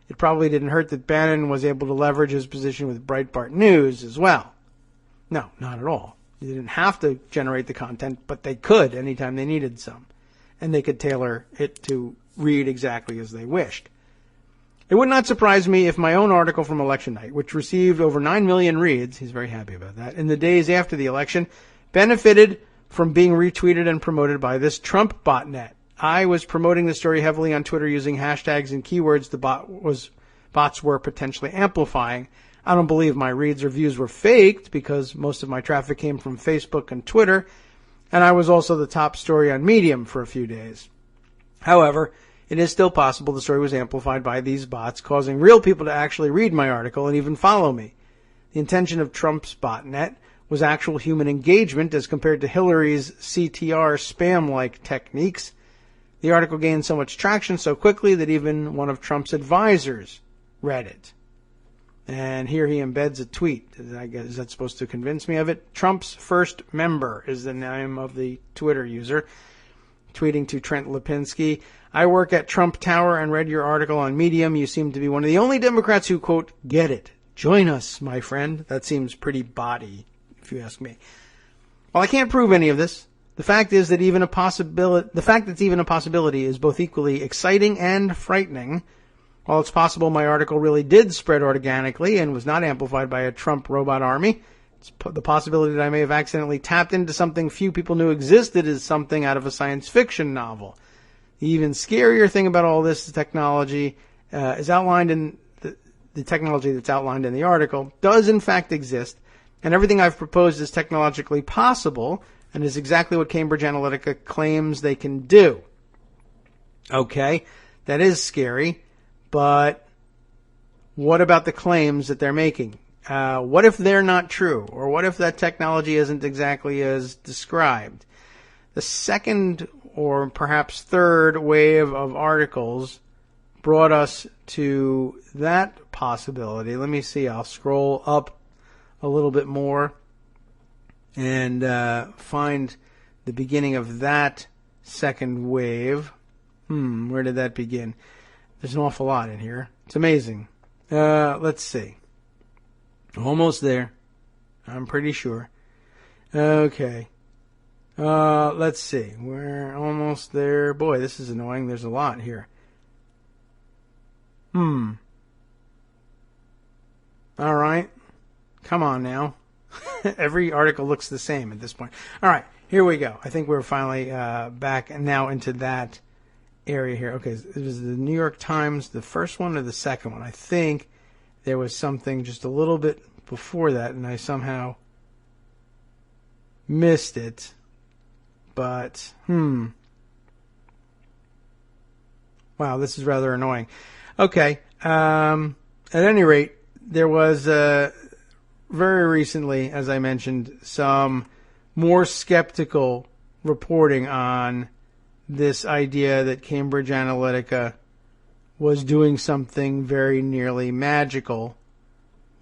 S3: It probably didn't hurt that Bannon was able to leverage his position with Breitbart News as well. No, not at all. They didn't have to generate the content, but they could anytime they needed some. And they could tailor it to read exactly as they wished. It would not surprise me if my own article from election night, which received over 9 million reads, he's very happy about that, in the days after the election, benefited from being retweeted and promoted by this Trump botnet. I was promoting the story heavily on Twitter using hashtags and keywords bots were potentially amplifying. I don't believe my reads or views were faked because most of my traffic came from Facebook and Twitter, and I was also the top story on Medium for a few days. However, it is still possible the story was amplified by these bots, causing real people to actually read my article and even follow me. The intention of Trump's botnet was actual human engagement as compared to Hillary's CTR spam-like techniques. The article gained so much traction so quickly that even one of Trump's advisors read it. And here he embeds a tweet. I guess, is that supposed to convince me of it? Trump's first member is the name of the Twitter user, tweeting to Trent Lipinski. I work at Trump Tower and read your article on Medium. You seem to be one of the only Democrats who, quote, get it. Join us, my friend. That seems pretty bawdy, if you ask me. Well, I can't prove any of this. The fact is that the fact that it's even a possibility is both equally exciting and frightening. While it's possible my article really did spread organically and was not amplified by a Trump robot army, the possibility that I may have accidentally tapped into something few people knew existed is something out of a science fiction novel. The even scarier thing about all this technology is outlined in the technology that's outlined in the article does in fact exist, and everything I've proposed is technologically possible and is exactly what Cambridge Analytica claims they can do. Okay, that is scary, but what about the claims that they're making? What if they're not true? Or what if that technology isn't exactly as described? The second or perhaps third wave of articles brought us to that possibility. Let me see. I'll scroll up a little bit more and find the beginning of that second wave. Where did that begin? There's an awful lot in here. It's amazing. Let's see. Almost there. I'm pretty sure. Okay. Let's see. We're almost there. Boy, this is annoying. There's a lot here. All right. Come on now. Every article looks the same at this point. All right. Here we go. I think we're finally back now into that area here. Okay. It was the New York Times, the first one or the second one? I think there was something just a little bit before that, and I somehow missed it. But, wow, this is rather annoying. Okay. At any rate, there was very recently, as I mentioned, some more skeptical reporting on this idea that Cambridge Analytica was doing something very nearly magical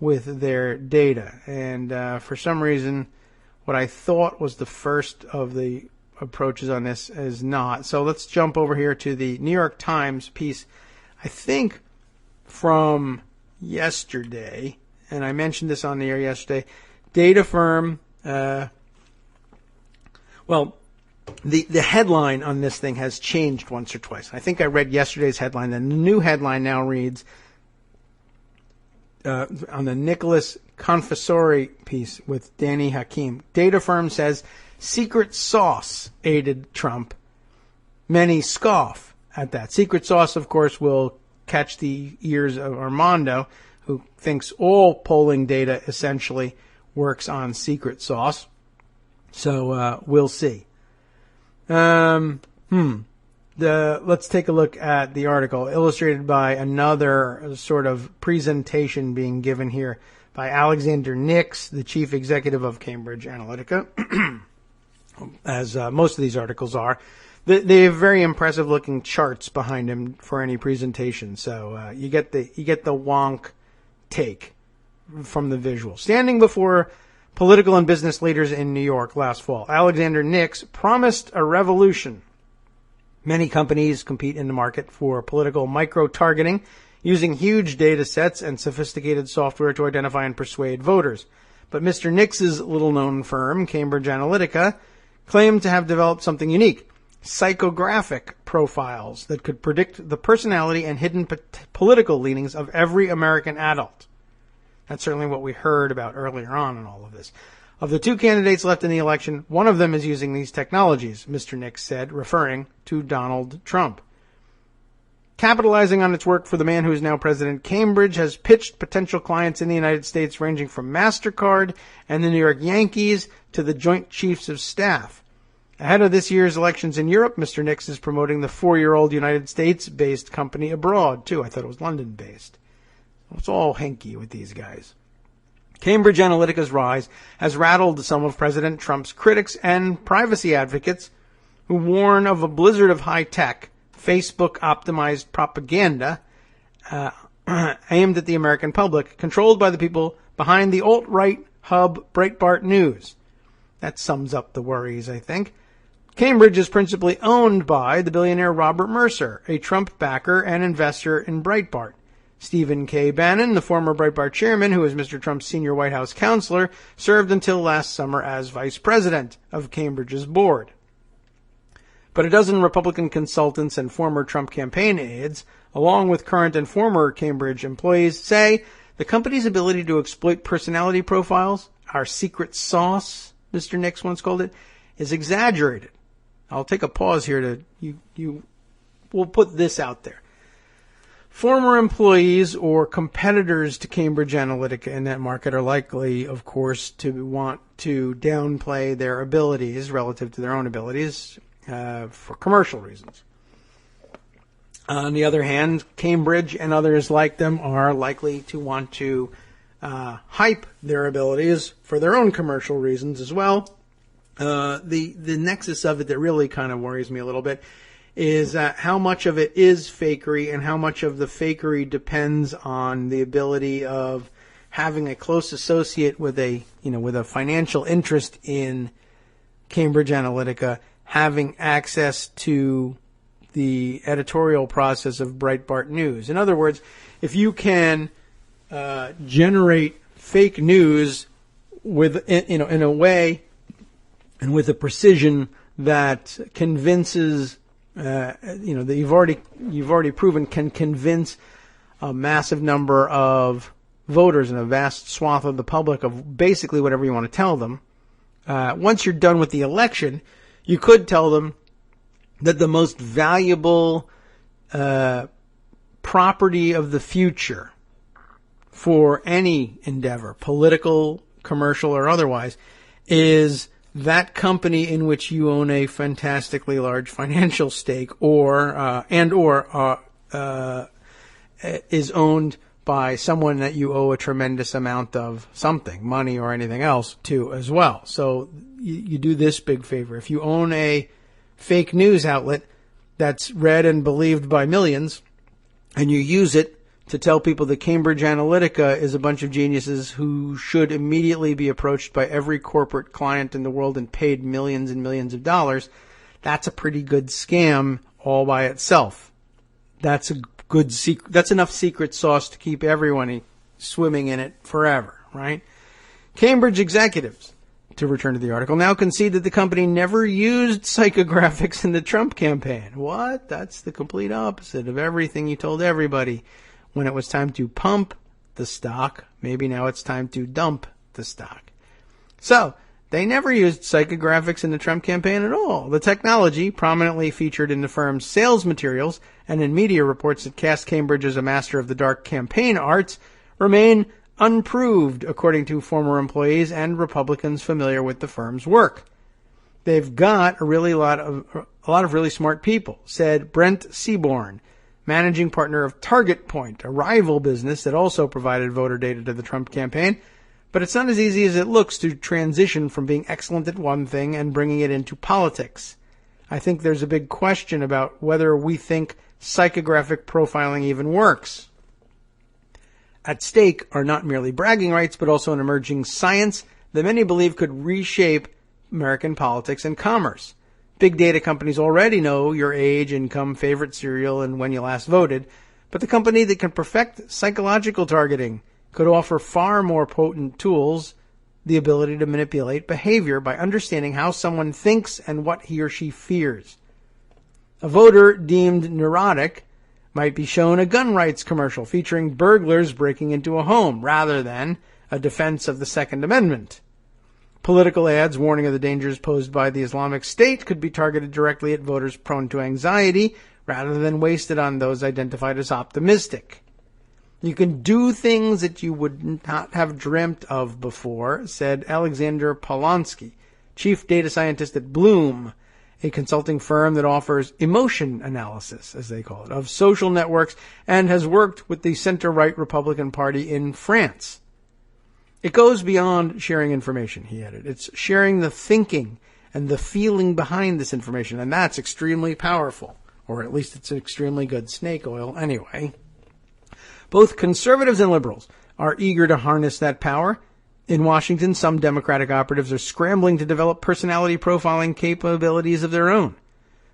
S3: with their data. And for some reason, what I thought was the first of the approaches on this is not. So let's jump over here to the New York Times piece, I think from yesterday, and I mentioned this on the air yesterday. Data firm, the headline on this thing has changed once or twice. I think I read yesterday's headline, and the new headline now reads, on the Nicholas Confessori piece with Danny Hakim, data firm says secret sauce aided Trump. Many scoff at that. Secret sauce, of course, will catch the ears of Armando, who thinks all polling data essentially works on secret sauce. So we'll see. Let's take a look at the article, illustrated by another sort of presentation being given here by Alexander Nix, the chief executive of Cambridge Analytica, as most of these articles are. They have very impressive looking charts behind him for any presentation. So you get the wonk take from the visual. Standing before political and business leaders in New York last fall, Alexander Nix promised a revolution. Many companies compete in the market for political micro-targeting, using huge data sets and sophisticated software to identify and persuade voters. But Mr. Nix's little-known firm, Cambridge Analytica, claimed to have developed something unique, psychographic profiles that could predict the personality and hidden political leanings of every American adult. That's certainly what we heard about earlier on in all of this. Of the two candidates left in the election, one of them is using these technologies, Mr. Nix said, referring to Donald Trump. Capitalizing on its work for the man who is now president, Cambridge has pitched potential clients in the United States ranging from MasterCard and the New York Yankees to the Joint Chiefs of Staff. Ahead of this year's elections in Europe, Mr. Nix is promoting the 4-year-old United States-based company abroad, too. I thought it was London-based. It's all hanky with these guys. Cambridge Analytica's rise has rattled some of President Trump's critics and privacy advocates who warn of a blizzard of high-tech, Facebook-optimized propaganda aimed at the American public, controlled by the people behind the alt-right hub Breitbart News. That sums up the worries, I think. Cambridge is principally owned by the billionaire Robert Mercer, a Trump backer and investor in Breitbart. Stephen K. Bannon, the former Breitbart chairman, who is Mr. Trump's senior White House counselor, served until last summer as vice president of Cambridge's board. But a dozen Republican consultants and former Trump campaign aides, along with current and former Cambridge employees, say the company's ability to exploit personality profiles, our secret sauce, Mr. Nix once called it, is exaggerated. I'll take a pause here to, we'll put this out there. Former employees or competitors to Cambridge Analytica in that market are likely, of course, to want to downplay their abilities relative to their own abilities for commercial reasons. On the other hand, Cambridge and others like them are likely to want to hype their abilities for their own commercial reasons as well. The nexus of it that really kind of worries me a little bit is how much of it is fakery and how much of the fakery depends on the ability of having a close associate with a financial interest in Cambridge Analytica having access to the editorial process of Breitbart News. In other words, if you can generate fake news with in a way and with a precision that convinces that you've already proven can convince a massive number of voters and a vast swath of the public of basically whatever you want to tell them. Once you're done with the election, you could tell them that the most valuable property of the future for any endeavor, political, commercial, or otherwise, is that company in which you own a fantastically large financial stake, or is owned by someone that you owe a tremendous amount of something, money or anything else, to as well. So you do this big favor. If you own a fake news outlet that's read and believed by millions, and you use it to tell people that Cambridge Analytica is a bunch of geniuses who should immediately be approached by every corporate client in the world and paid millions and millions of dollars, that's a pretty good scam all by itself. That's a good that's enough secret sauce to keep everyone swimming in it forever, right? Cambridge executives, to return to the article, now concede that the company never used psychographics in the Trump campaign. What? That's the complete opposite of everything you told everybody. When it was time to pump the stock, maybe now it's time to dump the stock. So, they never used psychographics in the Trump campaign at all. The technology, prominently featured in the firm's sales materials and in media reports that cast Cambridge as a master of the dark campaign arts, remain unproved, according to former employees and Republicans familiar with the firm's work. They've got a lot of really smart people, said Brent Seaborn, managing partner of Target Point, a rival business that also provided voter data to the Trump campaign. But it's not as easy as it looks to transition from being excellent at one thing and bringing it into politics. I think there's a big question about whether we think psychographic profiling even works. At stake are not merely bragging rights, but also an emerging science that many believe could reshape American politics and commerce. Big data companies already know your age, income, favorite cereal, and when you last voted, but the company that can perfect psychological targeting could offer far more potent tools, the ability to manipulate behavior by understanding how someone thinks and what he or she fears. A voter deemed neurotic might be shown a gun rights commercial featuring burglars breaking into a home rather than a defense of the Second Amendment. Political ads warning of the dangers posed by the Islamic State could be targeted directly at voters prone to anxiety rather than wasted on those identified as optimistic. You can do things that you would not have dreamt of before, said Alexander Polonsky, chief data scientist at Bloom, a consulting firm that offers emotion analysis, as they call it, of social networks and has worked with the center-right Republican Party in France. It goes beyond sharing information, he added. It's sharing the thinking and the feeling behind this information. And that's extremely powerful. Or at least it's extremely good snake oil anyway. Both conservatives and liberals are eager to harness that power. In Washington, some Democratic operatives are scrambling to develop personality profiling capabilities of their own.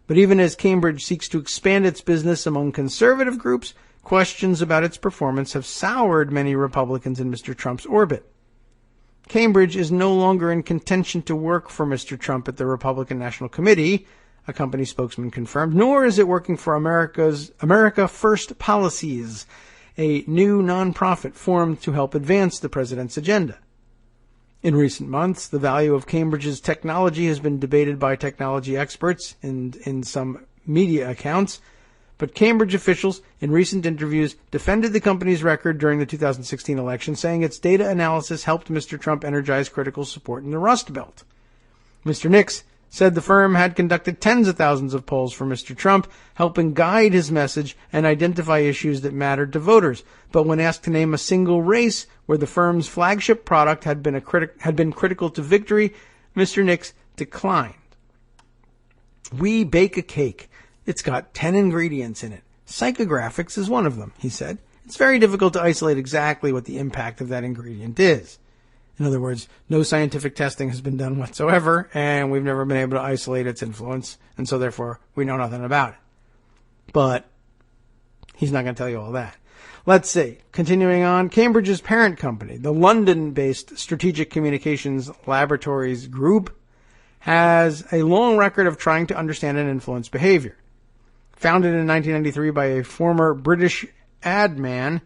S3: But even as Cambridge seeks to expand its business among conservative groups, questions about its performance have soured many Republicans in Mr. Trump's orbit. Cambridge is no longer in contention to work for Mr. Trump at the Republican National Committee, a company spokesman confirmed, nor is it working for America First Policies, a new nonprofit formed to help advance the president's agenda. In recent months, the value of Cambridge's technology has been debated by technology experts and in some media accounts, but Cambridge officials in recent interviews defended the company's record during the 2016 election, saying its data analysis helped Mr. Trump energize critical support in the Rust Belt. Mr. Nix said the firm had conducted tens of thousands of polls for Mr. Trump, helping guide his message and identify issues that mattered to voters. But when asked to name a single race where the firm's flagship product had been critical to victory, Mr. Nix declined. We bake a cake. It's got 10 ingredients in it. Psychographics is one of them, he said. It's very difficult to isolate exactly what the impact of that ingredient is. In other words, no scientific testing has been done whatsoever, and we've never been able to isolate its influence, and so therefore we know nothing about it. But he's not going to tell you all that. Let's see. Continuing on, Cambridge's parent company, the London-based Strategic Communications Laboratories Group, has a long record of trying to understand and influence behavior. Founded in 1993 by a former British ad man,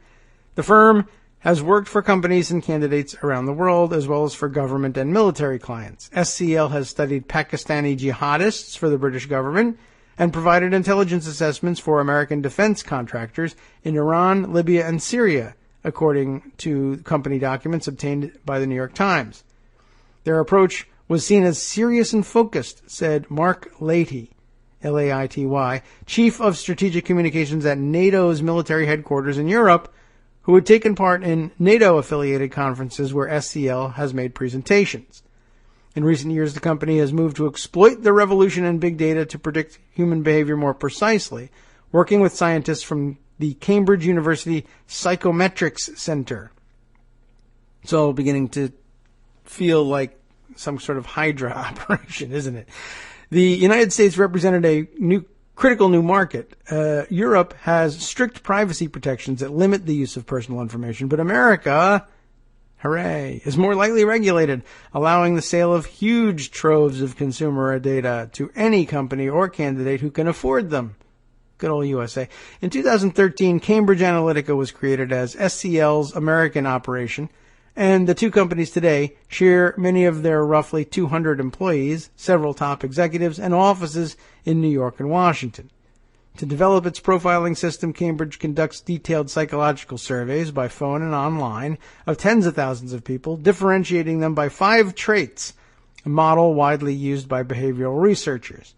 S3: the firm has worked for companies and candidates around the world, as well as for government and military clients. SCL has studied Pakistani jihadists for the British government and provided intelligence assessments for American defense contractors in Iran, Libya, and Syria, according to company documents obtained by the New York Times. Their approach was seen as serious and focused, said Mark Laity, Laity, Chief of Strategic Communications at NATO's military headquarters in Europe, who had taken part in NATO-affiliated conferences where SCL has made presentations. In recent years, the company has moved to exploit the revolution in big data to predict human behavior more precisely, working with scientists from the Cambridge University Psychometrics Center. So beginning to feel like some sort of Hydra operation, isn't it? The United States represented a critical new market. Europe has strict privacy protections that limit the use of personal information, but America, hooray, is more lightly regulated, allowing the sale of huge troves of consumer data to any company or candidate who can afford them. Good old USA. In 2013, Cambridge Analytica was created as SCL's American operation, and the two companies today share many of their roughly 200 employees, several top executives, and offices in New York and Washington. To develop its profiling system, Cambridge conducts detailed psychological surveys by phone and online of tens of thousands of people, differentiating them by 5 traits, a model widely used by behavioral researchers.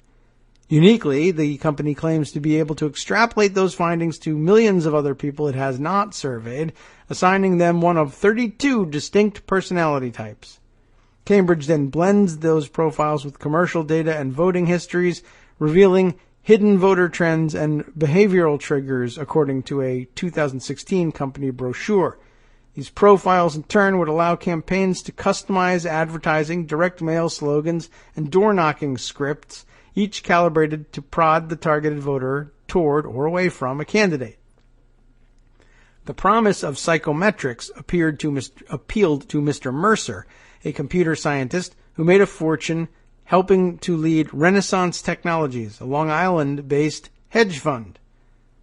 S3: Uniquely, the company claims to be able to extrapolate those findings to millions of other people it has not surveyed, assigning them one of 32 distinct personality types. Cambridge then blends those profiles with commercial data and voting histories, revealing hidden voter trends and behavioral triggers, according to a 2016 company brochure. These profiles, in turn, would allow campaigns to customize advertising, direct mail slogans, and door-knocking scripts, each calibrated to prod the targeted voter toward or away from a candidate. The promise of psychometrics appealed to Mr. Mercer, a computer scientist who made a fortune helping to lead Renaissance Technologies, a Long Island-based hedge fund.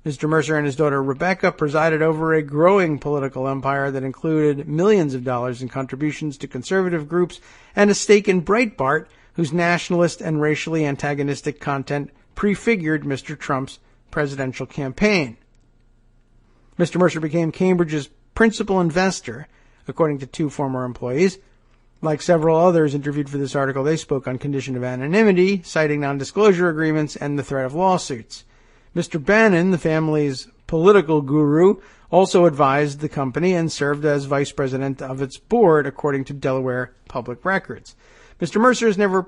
S3: Mr. Mercer and his daughter Rebecca presided over a growing political empire that included millions of dollars in contributions to conservative groups and a stake in Breitbart, whose nationalist and racially antagonistic content prefigured Mr. Trump's presidential campaign. Mr. Mercer became Cambridge's principal investor, according to 2 former employees. Like several others interviewed for this article, they spoke on condition of anonymity, citing non-disclosure agreements and the threat of lawsuits. Mr. Bannon, the family's political guru, also advised the company and served as vice president of its board, according to Delaware public records. Mr. Mercer has never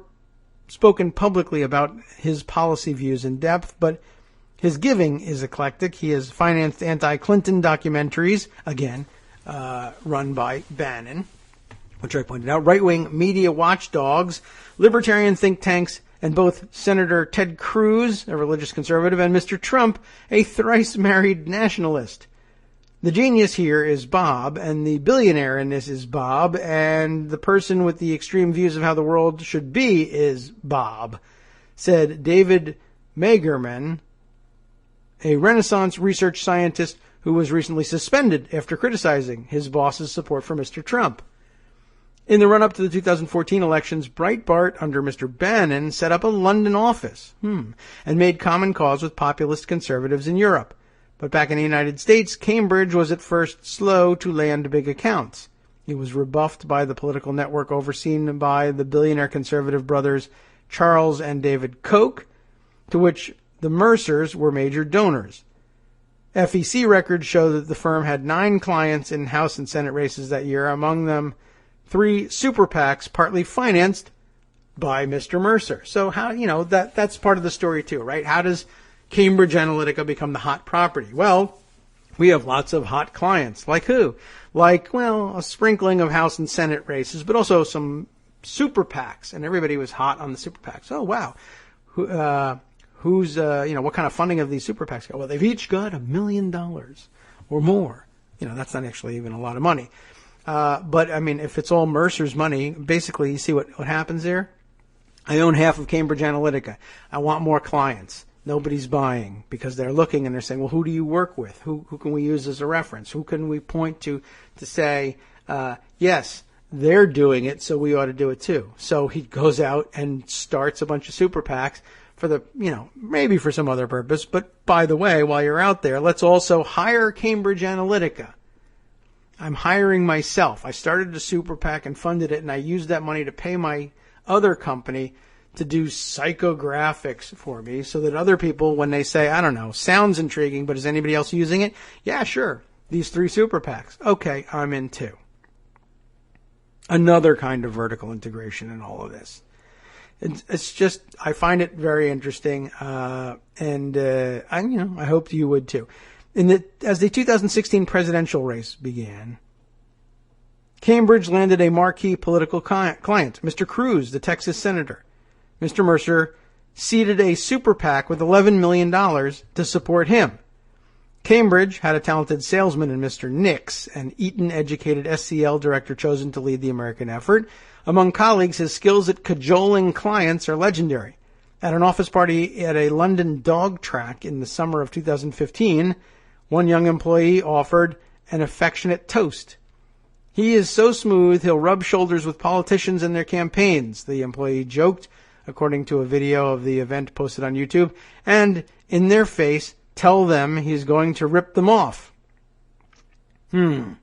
S3: spoken publicly about his policy views in depth, but his giving is eclectic. He has financed anti-Clinton documentaries, again, run by Bannon, which I pointed out, right-wing media watchdogs, libertarian think tanks, and both Senator Ted Cruz, a religious conservative, and Mr. Trump, a thrice-married nationalist. The genius here is Bob, and the billionaire in this is Bob, and the person with the extreme views of how the world should be is Bob, said David Magerman, a Renaissance research scientist who was recently suspended after criticizing his boss's support for Mr. Trump. In the run-up to the 2014 elections, Breitbart, under Mr. Bannon, set up a London office and made common cause with populist conservatives in Europe. But back in the United States, Cambridge was at first slow to land big accounts. It was rebuffed by the political network overseen by the billionaire conservative brothers Charles and David Koch, to which the Mercers were major donors. FEC records show that the firm had 9 clients in House and Senate races that year, among them 3 super PACs partly financed by Mr. Mercer. So how, that's part of the story too, right? How does Cambridge Analytica become the hot property? Well, we have lots of hot clients. Like who? Like, a sprinkling of House and Senate races, but also some super PACs, and everybody was hot on the super PACs. Oh, wow. What kind of funding have these super PACs got? Well, they've each got $1 million or more. That's not actually even a lot of money. But if it's all Mercer's money, basically, you see what happens there? I own half of Cambridge Analytica. I want more clients. Nobody's buying because they're looking and they're saying, well, who do you work with? Who can we use as a reference? Who can we point to say, yes, they're doing it, so we ought to do it too. So he goes out and starts a bunch of super PACs for maybe for some other purpose. But by the way, while you're out there, let's also hire Cambridge Analytica. I'm hiring myself. I started a super PAC and funded it, and I used that money to pay my other company to do psychographics for me so that other people, when they say, I don't know, sounds intriguing, but is anybody else using it? Yeah, sure. These 3 super PACs. Okay, I'm in too. Another kind of vertical integration in all of this. It's just, I find it very interesting, and I hope you would too. As the 2016 presidential race began, Cambridge landed a marquee political client, Mr. Cruz, the Texas senator. Mr. Mercer seeded a super PAC with $11 million to support him. Cambridge had a talented salesman in Mr. Nix, an Eton-educated SCL director chosen to lead the American effort. Among colleagues, his skills at cajoling clients are legendary. At an office party at a London dog track in the summer of 2015, one young employee offered an affectionate toast. He is so smooth, he'll rub shoulders with politicians and their campaigns, the employee joked, according to a video of the event posted on YouTube, and in their face, tell them he's going to rip them off. But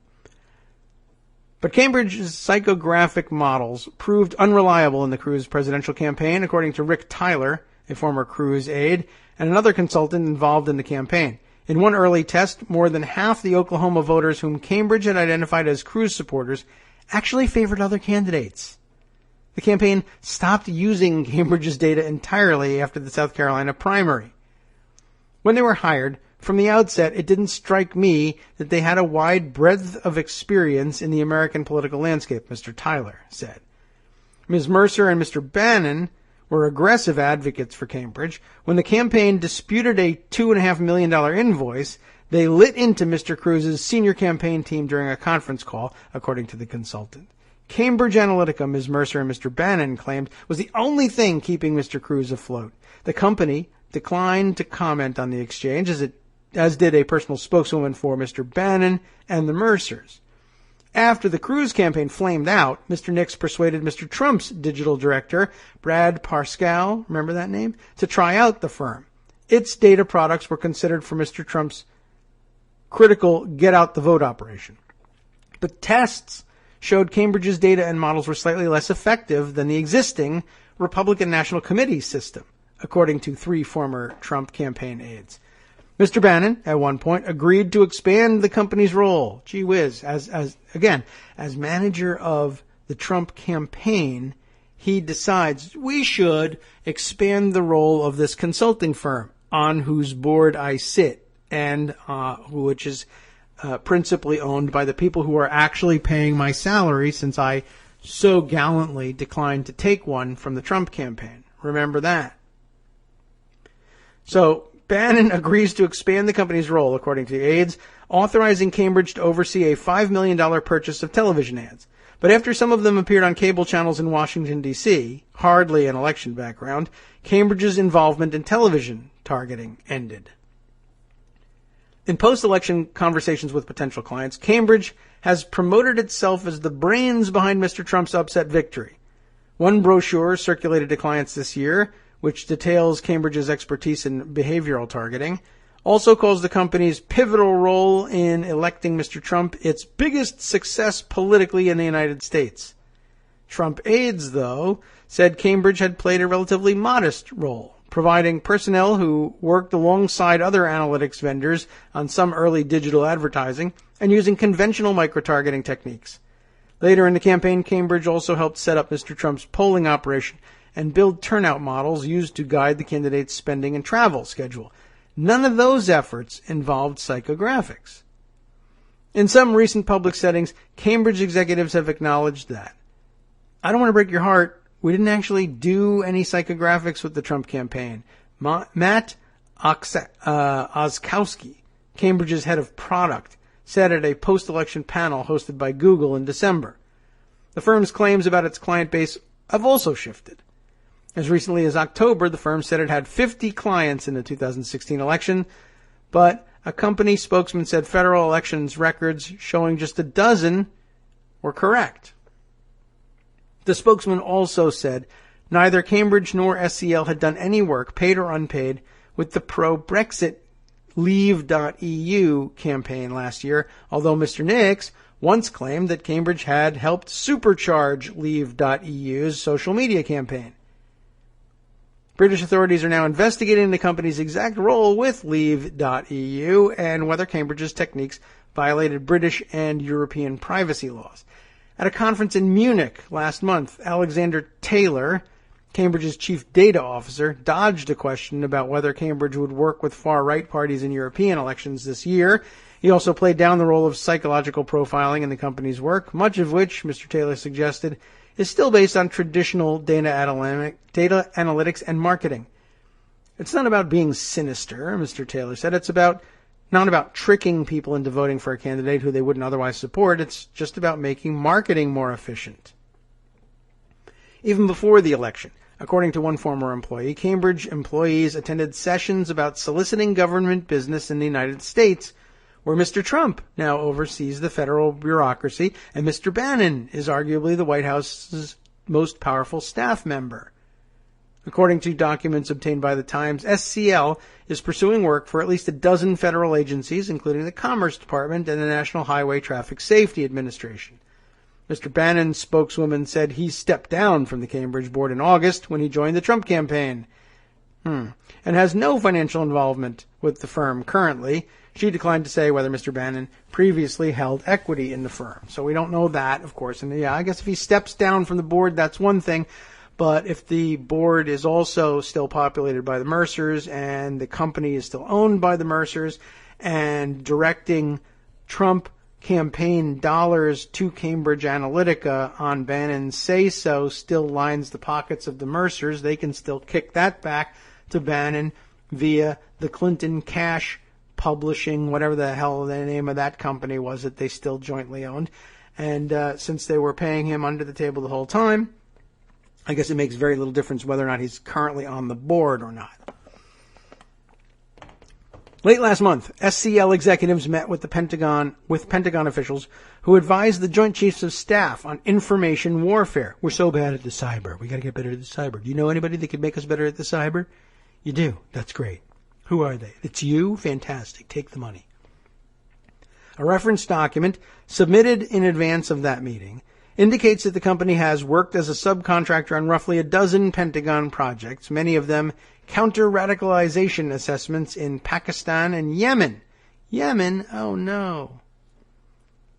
S3: Cambridge's psychographic models proved unreliable in the Cruz presidential campaign, according to Rick Tyler, a former Cruz aide, and another consultant involved in the campaign. In one early test, more than half the Oklahoma voters whom Cambridge had identified as Cruz supporters actually favored other candidates. The campaign stopped using Cambridge's data entirely after the South Carolina primary. When they were hired, from the outset, it didn't strike me that they had a wide breadth of experience in the American political landscape, Mr. Tyler said. Ms. Mercer and Mr. Bannon were aggressive advocates for Cambridge. When the campaign disputed a $2.5 million invoice, they lit into Mr. Cruz's senior campaign team during a conference call, according to the consultant. Cambridge Analytica, Ms. Mercer and Mr. Bannon claimed, was the only thing keeping Mr. Cruz afloat. The company declined to comment on the exchange, as did a personal spokeswoman for Mr. Bannon and the Mercers. After the Cruz campaign flamed out, Mr. Nix persuaded Mr. Trump's digital director, Brad Parscale, remember that name, to try out the firm. Its data products were considered for Mr. Trump's critical get-out-the-vote operation. But tests showed Cambridge's data and models were slightly less effective than the existing Republican National Committee system, according to 3 former Trump campaign aides. Mr. Bannon, at one point, agreed to expand the company's role, gee whiz, as manager of the Trump campaign. he decides we should expand the role of this consulting firm on whose board I sit, and which is principally owned by the people who are actually paying my salary, since I so gallantly declined to take one from the Trump campaign. Remember that. So Bannon agrees to expand the company's role, according to aides, authorizing Cambridge to oversee a $5 million purchase of television ads. But after some of them appeared on cable channels in Washington, D.C., hardly an election background, Cambridge's involvement in television targeting ended. In post-election conversations with potential clients, Cambridge has promoted itself as the brains behind Mr. Trump's upset victory. One brochure circulated to clients this year, which details Cambridge's expertise in behavioral targeting, also calls the company's pivotal role in electing Mr. Trump its biggest success politically in the United States. Trump aides, though, said Cambridge had played a relatively modest role, providing personnel who worked alongside other analytics vendors on some early digital advertising and using conventional micro-targeting techniques. Later in the campaign, Cambridge also helped set up Mr. Trump's polling operation and build turnout models used to guide the candidate's spending and travel schedule. None of those efforts involved psychographics. In some recent public settings, Cambridge executives have acknowledged that. I don't want to break your heart. We didn't actually do any psychographics with the Trump campaign. Matt Oskowski, Cambridge's head of product, said at a post-election panel hosted by Google in December. The firm's claims about its client base have also shifted. As recently as October, the firm said it had 50 clients in the 2016 election, but a company spokesman said federal elections records showing just a dozen were correct. The spokesman also said neither Cambridge nor SCL had done any work, paid or unpaid, with the pro-Brexit Leave.eu campaign last year, although Mr. Nix once claimed that Cambridge had helped supercharge Leave.eu's social media campaign. British authorities are now investigating the company's exact role with Leave.eu and whether Cambridge's techniques violated British and European privacy laws. At a conference in Munich last month, Alexander Taylor, Cambridge's chief data officer, dodged a question about whether Cambridge would work with far-right parties in European elections this year. He also played down the role of psychological profiling in the company's work, much of which, Mr. Taylor suggested, is still based on traditional data analytics and marketing. It's not about being sinister, Mr. Taylor said. It's not about tricking people into voting for a candidate who they wouldn't otherwise support. It's just about making marketing more efficient. Even before the election, according to one former employee, Cambridge employees attended sessions about soliciting government business in the United States, where Mr. Trump now oversees the federal bureaucracy, and Mr. Bannon is arguably the White House's most powerful staff member. According to documents obtained by the Times, SCL is pursuing work for at least a dozen federal agencies, including the Commerce Department and the National Highway Traffic Safety Administration. Mr. Bannon's spokeswoman said he stepped down from the Cambridge board in August when he joined the Trump campaign. And has no financial involvement with the firm currently. She declined to say whether Mr. Bannon previously held equity in the firm. So we don't know that, of course. And yeah, I guess if he steps down from the board, that's one thing. But if the board is also still populated by the Mercers and the company is still owned by the Mercers and directing Trump campaign dollars to Cambridge Analytica on Bannon's say-so still lines the pockets of the Mercers, they can still kick that back to Bannon via the Clinton Cash Publishing, whatever the hell the name of that company was that they still jointly owned. And since they were paying him under the table the whole time, I guess it makes very little difference whether or not he's currently on the board or not. Late last month, SCL executives met with Pentagon officials who advised the Joint Chiefs of Staff on information warfare. We're so bad at the cyber. We got to get better at the cyber. Do you know anybody that could make us better at the cyber? You do. That's great. Who are they? It's you? Fantastic. Take the money. A reference document submitted in advance of that meeting indicates that the company has worked as a subcontractor on roughly a dozen Pentagon projects, many of them counter-radicalization assessments in Pakistan and Yemen. Yemen? Oh no.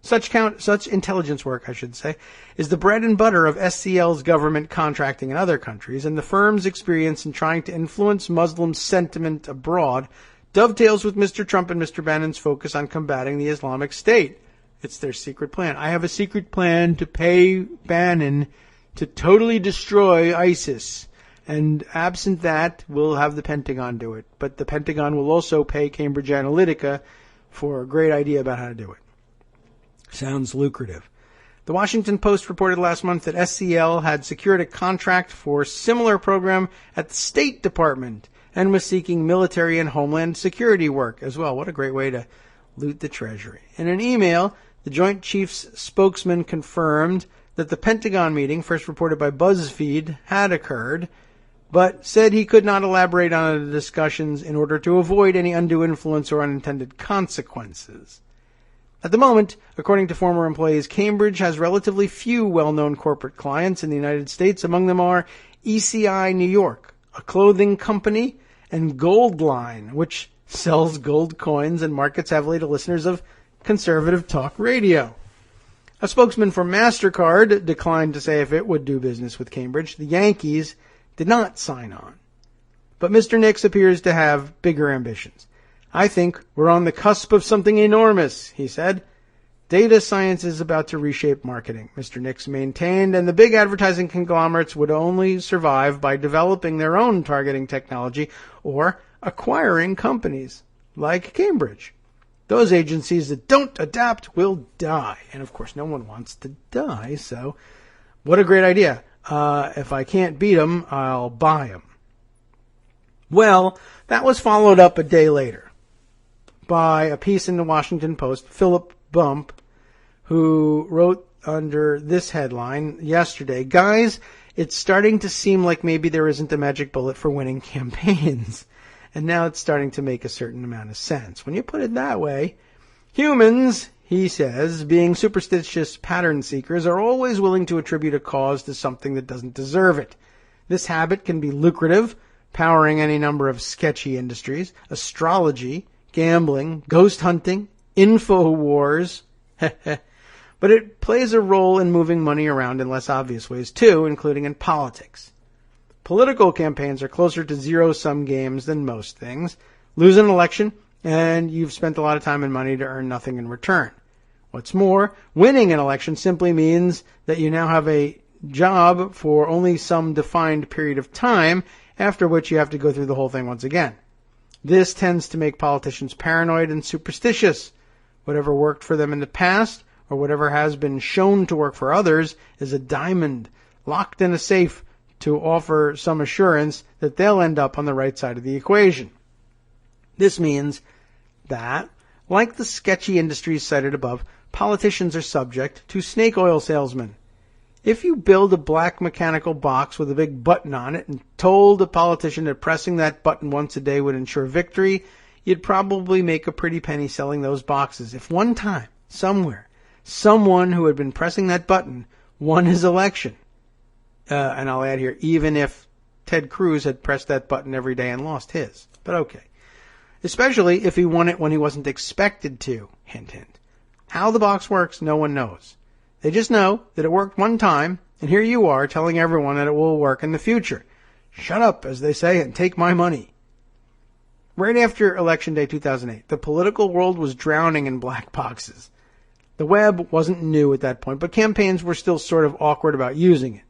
S3: Such intelligence work, I should say, is the bread and butter of SCL's government contracting in other countries, and the firm's experience in trying to influence Muslim sentiment abroad dovetails with Mr. Trump and Mr. Bannon's focus on combating the Islamic State. It's their secret plan. I have a secret plan to pay Bannon to totally destroy ISIS. And absent that, we'll have the Pentagon do it. But the Pentagon will also pay Cambridge Analytica for a great idea about how to do it. Sounds lucrative. The Washington Post reported last month that SCL had secured a contract for a similar program at the State Department and was seeking military and homeland security work as well. What a great way to loot the Treasury. In an email, the Joint Chiefs spokesman confirmed that the Pentagon meeting, first reported by BuzzFeed, had occurred, but said he could not elaborate on the discussions in order to avoid any undue influence or unintended consequences. At the moment, according to former employees, Cambridge has relatively few well-known corporate clients in the United States. Among them are ECI New York, a clothing company, and Goldline, which sells gold coins and markets heavily to listeners of conservative talk radio. A spokesman for MasterCard declined to say if it would do business with Cambridge. The Yankees did not sign on. But Mr. Nix appears to have bigger ambitions. I think we're on the cusp of something enormous, he said. Data science is about to reshape marketing, Mr. Nix maintained, and the big advertising conglomerates would only survive by developing their own targeting technology or acquiring companies like Cambridge. Those agencies that don't adapt will die. And of course, no one wants to die, so what a great idea. If I can't beat them, I'll buy them. Well, that was followed up a day later by a piece in the Washington Post, Philip Bump, who wrote under this headline yesterday, guys, it's starting to seem like maybe there isn't a magic bullet for winning campaigns. And now it's starting to make a certain amount of sense. When you put it that way, humans, he says, being superstitious pattern seekers, are always willing to attribute a cause to something that doesn't deserve it. This habit can be lucrative, powering any number of sketchy industries, astrology, gambling, ghost hunting, info wars. But it plays a role in moving money around in less obvious ways too, including in politics. Political campaigns are closer to zero-sum games than most things. Lose an election, and you've spent a lot of time and money to earn nothing in return. What's more, winning an election simply means that you now have a job for only some defined period of time, after which you have to go through the whole thing once again. This tends to make politicians paranoid and superstitious. Whatever worked for them in the past, or whatever has been shown to work for others, is a diamond locked in a safe to offer some assurance that they'll end up on the right side of the equation. This means that, like the sketchy industries cited above, politicians are subject to snake oil salesmen. If you build a black mechanical box with a big button on it and told a politician that pressing that button once a day would ensure victory, you'd probably make a pretty penny selling those boxes. If one time, somewhere, someone who had been pressing that button won his election, and I'll add here, even if Ted Cruz had pressed that button every day and lost his. But okay. Especially if he won it when he wasn't expected to. Hint, hint. How the box works, no one knows. They just know that it worked one time, and here you are telling everyone that it will work in the future. Shut up, as they say, and take my money. Right after Election Day 2008, the political world was drowning in black boxes. The web wasn't new at that point, but campaigns were still sort of awkward about using it.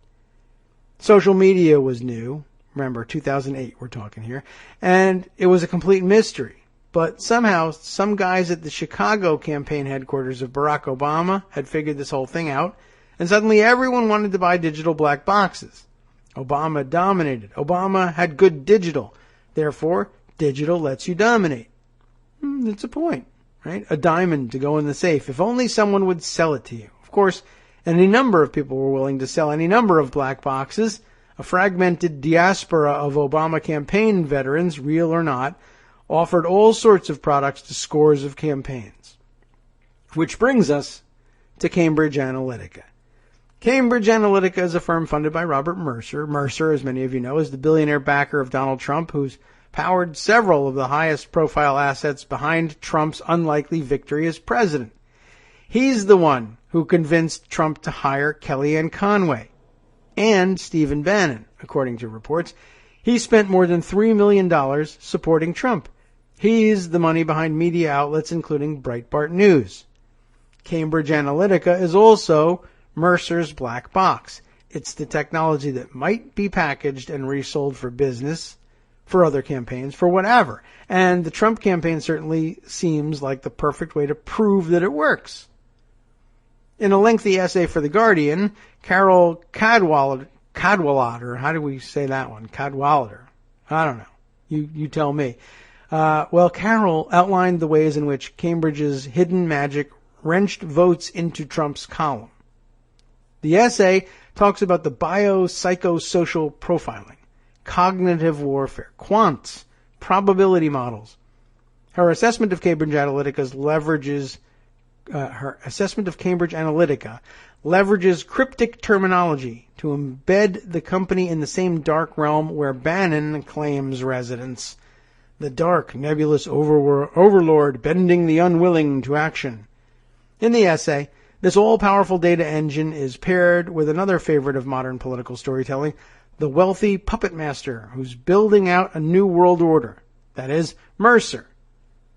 S3: Social media was new. Remember, 2008 we're talking here. And it was a complete mystery. But somehow, some guys at the Chicago campaign headquarters of Barack Obama had figured this whole thing out, and suddenly everyone wanted to buy digital black boxes. Obama dominated. Obama had good digital. Therefore, digital lets you dominate. That's a point, right? A diamond to go in the safe. If only someone would sell it to you. Of course, any number of people were willing to sell any number of black boxes. A fragmented diaspora of Obama campaign veterans, real or not, offered all sorts of products to scores of campaigns. Which brings us to Cambridge Analytica. Cambridge Analytica is a firm funded by Robert Mercer. Mercer, as many of you know, is the billionaire backer of Donald Trump, who's powered several of the highest profile assets behind Trump's unlikely victory as president. He's the one who convinced Trump to hire Kellyanne Conway and Stephen Bannon, according to reports. He spent more than $3 million supporting Trump. He's the money behind media outlets, including Breitbart News. Cambridge Analytica is also Mercer's black box. It's the technology that might be packaged and resold for business, for other campaigns, for whatever. And the Trump campaign certainly seems like the perfect way to prove that it works. In a lengthy essay for The Guardian, Carol Cadwalader, how do we say that one? Cadwalader. I don't know. You tell me. Carol outlined the ways in which Cambridge's hidden magic wrenched votes into Trump's column. The essay talks about the biopsychosocial profiling, cognitive warfare, quants, probability models. Her assessment of Cambridge Analytica leverages cryptic terminology to embed the company in the same dark realm where Bannon claims residence. The dark, nebulous overlord bending the unwilling to action. In the essay, this all-powerful data engine is paired with another favorite of modern political storytelling, the wealthy puppet master who's building out a new world order. That is, Mercer.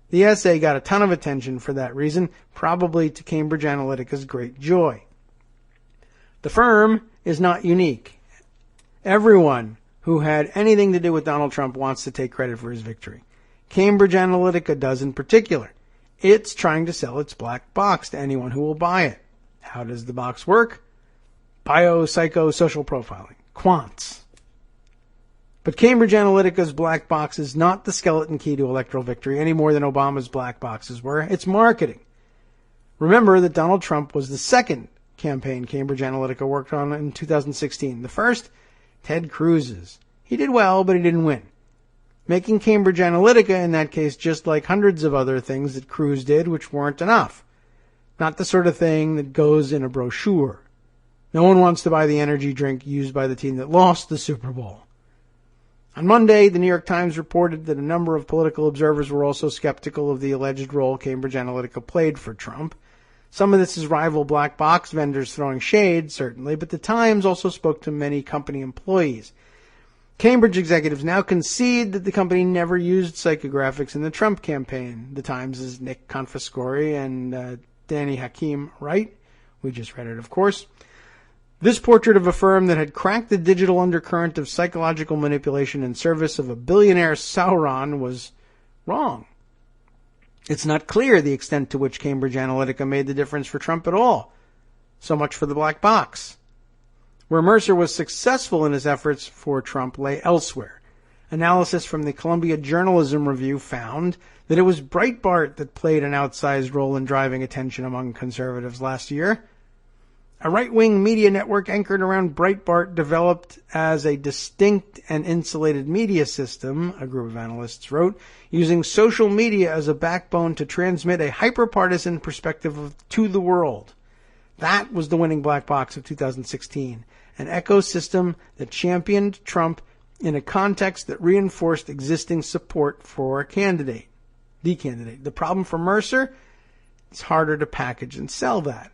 S3: The essay got a ton of attention for that reason, probably to Cambridge Analytica's great joy. The firm is not unique. Everyone who had anything to do with Donald Trump wants to take credit for his victory. Cambridge Analytica does in particular. It's trying to sell its black box to anyone who will buy it. How does the box work? Biopsychosocial profiling. Quants. But Cambridge Analytica's black box is not the skeleton key to electoral victory any more than Obama's black boxes were. It's marketing. Remember that Donald Trump was the second campaign Cambridge Analytica worked on in 2016. The first, Ted Cruz's. He did well, but he didn't win. Making Cambridge Analytica, in that case, just like hundreds of other things that Cruz did, which weren't enough. Not the sort of thing that goes in a brochure. No one wants to buy the energy drink used by the team that lost the Super Bowl. On Monday, the New York Times reported that a number of political observers were also skeptical of the alleged role Cambridge Analytica played for Trump. Some of this is rival black box vendors throwing shade, certainly, but the Times also spoke to many company employees. Cambridge executives now concede that the company never used psychographics in the Trump campaign. The Times' Nick Confiscori and Danny Hakim write. We just read it, of course. This portrait of a firm that had cracked the digital undercurrent of psychological manipulation in service of a billionaire Sauron was wrong. It's not clear the extent to which Cambridge Analytica made the difference for Trump at all. So much for the black box. Where Mercer was successful in his efforts for Trump lay elsewhere. Analysis from the Columbia Journalism Review found that it was Breitbart that played an outsized role in driving attention among conservatives last year. A right-wing media network anchored around Breitbart developed as a distinct and insulated media system, a group of analysts wrote, using social media as a backbone to transmit a hyper-partisan perspective to the world. That was the winning black box of 2016, an ecosystem that championed Trump in a context that reinforced existing support for a candidate, the candidate. The problem for Mercer, it's harder to package and sell that.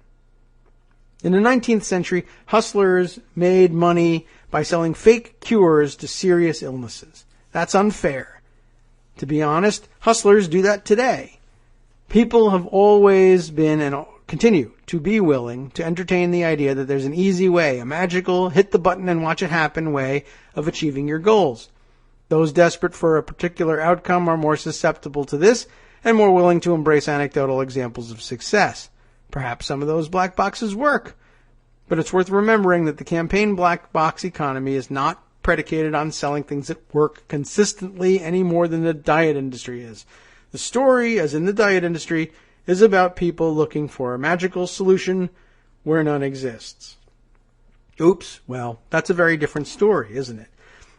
S3: In the 19th century, hustlers made money by selling fake cures to serious illnesses. That's unfair. To be honest, hustlers do that today. People have always been and continue to be willing to entertain the idea that there's an easy way, a magical, hit the button and watch it happen way of achieving your goals. Those desperate for a particular outcome are more susceptible to this and more willing to embrace anecdotal examples of success. Perhaps some of those black boxes work. But it's worth remembering that the campaign black box economy is not predicated on selling things that work consistently any more than the diet industry is. The story, as in the diet industry, is about people looking for a magical solution where none exists. Oops, well, that's a very different story, isn't it?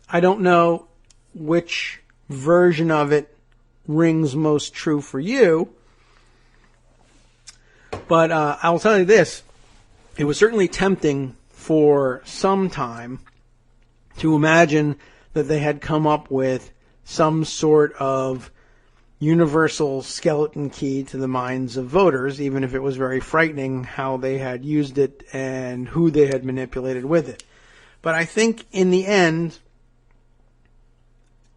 S3: I don't know which version of it rings most true for you, but I'll tell you this. It was certainly tempting for some time to imagine that they had come up with some sort of universal skeleton key to the minds of voters, even if it was very frightening how they had used it and who they had manipulated with it. But I think in the end,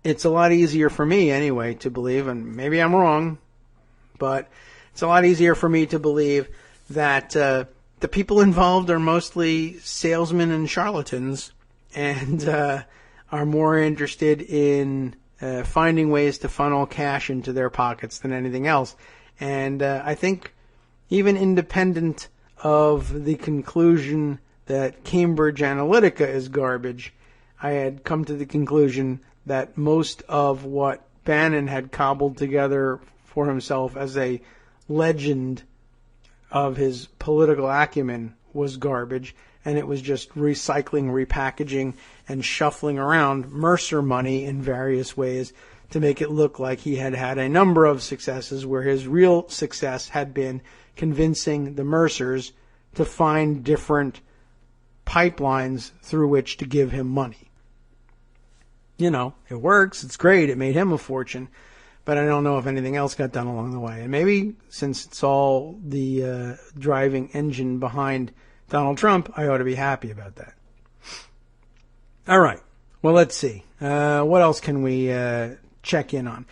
S3: it's a lot easier for me anyway to believe, and maybe I'm wrong, but it's a lot easier for me to believe that the people involved are mostly salesmen and charlatans and are more interested in finding ways to funnel cash into their pockets than anything else. And I think even independent of the conclusion that Cambridge Analytica is garbage, I had come to the conclusion that most of what Bannon had cobbled together for himself as a legend of his political acumen was garbage, and it was just recycling, repackaging, and shuffling around Mercer money in various ways to make it look like he had had a number of successes where his real success had been convincing the Mercers to find different pipelines through which to give him money. You know, it works, it's great, it made him a fortune, but I don't know if anything else got done along the way. And maybe since it's all the driving engine behind Donald Trump, I ought to be happy about that. All right. Well, let's see. What else can we check in on?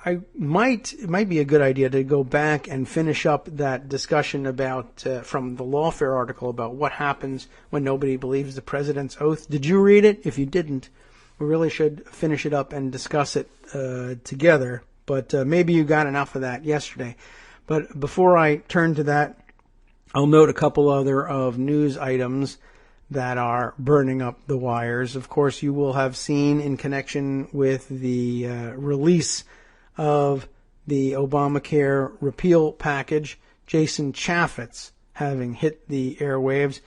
S3: It might be a good idea to go back and finish up that discussion about from the Lawfare article about what happens when nobody believes the president's oath. Did you read it? If you didn't, we really should finish it up and discuss it together. But maybe you got enough of that yesterday. But before I turn to that, I'll note a couple other of news items that are burning up the wires. Of course, you will have seen in connection with the release of the Obamacare repeal package, Jason Chaffetz having hit the airwaves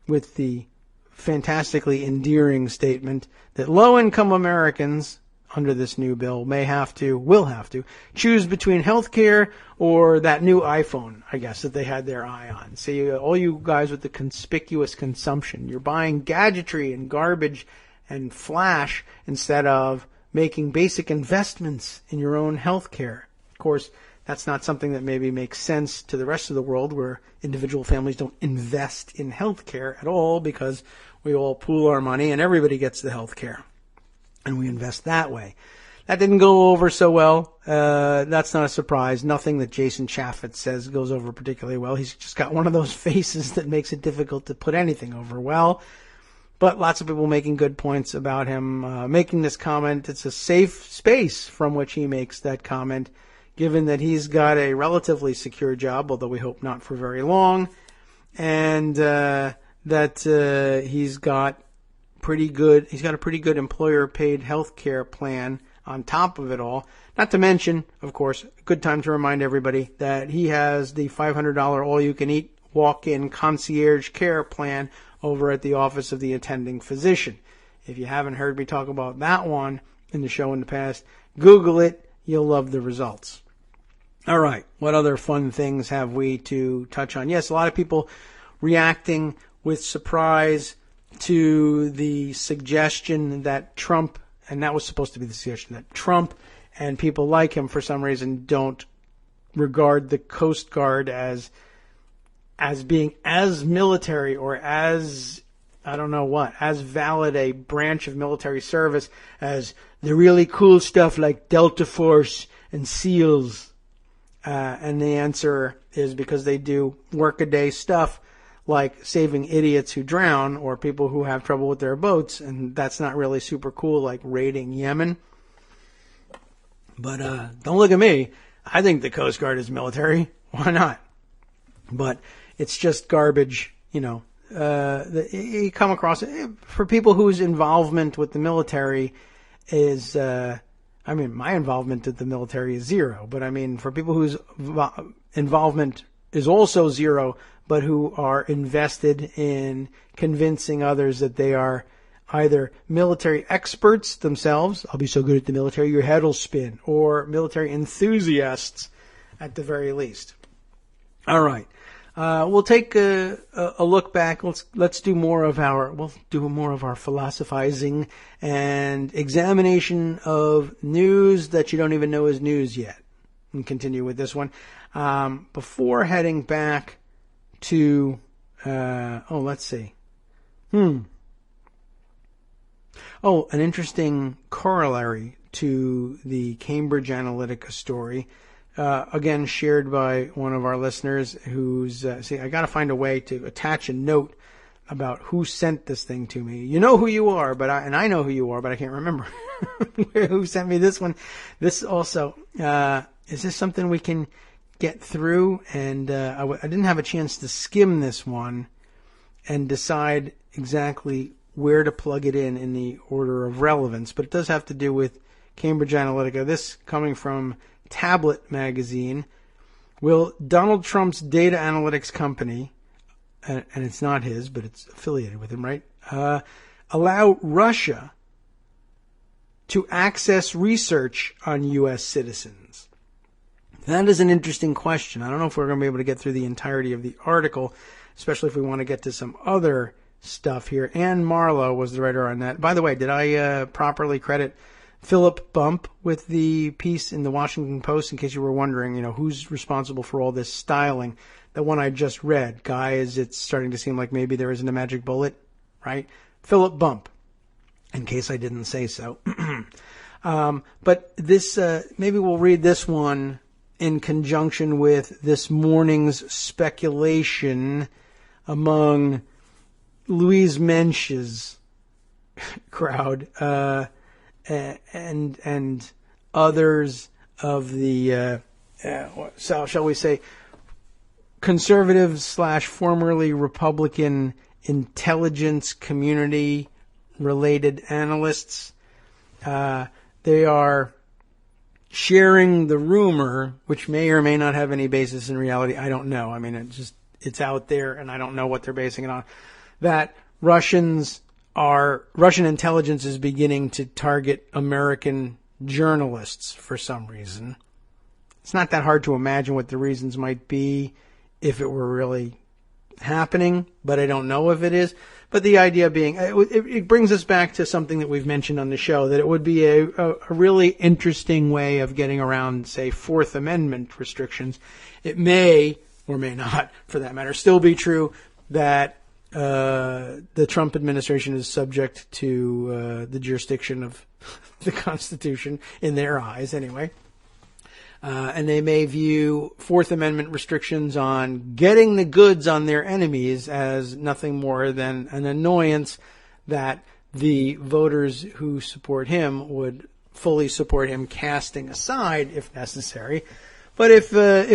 S3: with the fantastically endearing statement that low-income Americans under this new bill will have to choose between health care or that new iPhone, I guess, that they had their eye on. See, all you guys with the conspicuous consumption, you're buying gadgetry and garbage and flash instead of making basic investments in your own health care. Of course, that's not something that maybe makes sense to the rest of the world where individual families don't invest in health care at all because we all pool our money and everybody gets the health care. And we invest that way. That didn't go over so well. That's not a surprise. Nothing that Jason Chaffetz says goes over particularly well. He's just got one of those faces that makes it difficult to put anything over well. But lots of people making good points about him making this comment. It's a safe space from which he makes that comment, given that he's got a relatively secure job, although we hope not for very long, and that he's got a pretty good employer-paid health care plan on top of it all. Not to mention, of course, a good time to remind everybody that he has the $500 all-you-can-eat walk-in concierge care plan over at the office of the attending physician. If you haven't heard me talk about that one in the show in the past, Google it. You'll love the results. All right. What other fun things have we to touch on? Yes, a lot of people reacting with surprise to the suggestion that Trump, and that was supposed to be the suggestion, that Trump and people like him for some reason don't regard the Coast Guard as being as military or as, I don't know what, as valid a branch of military service as the really cool stuff like Delta Force and SEALs. And the answer is because they do workaday stuff like saving idiots who drown or people who have trouble with their boats, and that's not really super cool like raiding Yemen. But don't look at me. I think the Coast Guard is military. Why not? But it's just garbage, you know. You come across it for people whose involvement with the military is, my involvement with the military is zero. But I mean, for people whose involvement is also zero, but who are invested in convincing others that they are either military experts themselves, I'll be so good at the military, your head will spin, or military enthusiasts at the very least. All right. We'll take a look back. We'll do more of our philosophizing and examination of news that you don't even know is news yet, and continue with this one. Before heading back to, let's see. Oh, an interesting corollary to the Cambridge Analytica story, again shared by one of our listeners who's, I gotta find a way to attach a note about who sent this thing to me. You know who you are, and I know who you are, but I can't remember who sent me this one. This also, is this something we can get through? And I didn't have a chance to skim this one and decide exactly where to plug it in the order of relevance, but it does have to do with Cambridge Analytica. This coming from Tablet magazine. Will Donald Trump's data analytics company, and it's not his, but it's affiliated with him, right, allow Russia to access research on U.S. citizens? That is an interesting question. I don't know if we're going to be able to get through the entirety of the article, especially if we want to get to some other stuff here. Ann Marlowe was the writer on that. By the way, did I properly credit Philip Bump with the piece in the Washington Post, in case you were wondering, who's responsible for all this styling? The one I just read, guys, it's starting to seem like maybe there isn't a magic bullet, right? Philip Bump, in case I didn't say so. But this, maybe we'll read this one in conjunction with this morning's speculation among Louise Mensch's crowd, and others of the, so shall we say, conservative / formerly Republican intelligence community related analysts. They are sharing the rumor, which may or may not have any basis in reality. I don't know. I mean, it's out there, and I don't know what they're basing it on. That Russian intelligence is beginning to target American journalists for some reason. It's not that hard to imagine what the reasons might be if it were really happening, but I don't know if it is. But the idea being, it brings us back to something that we've mentioned on the show, that it would be a really interesting way of getting around, say, Fourth Amendment restrictions. It may, or may not, for that matter, still be true that the Trump administration is subject to the jurisdiction of the Constitution, in their eyes anyway. And they may view Fourth Amendment restrictions on getting the goods on their enemies as nothing more than an annoyance that the voters who support him would fully support him casting aside if necessary. But if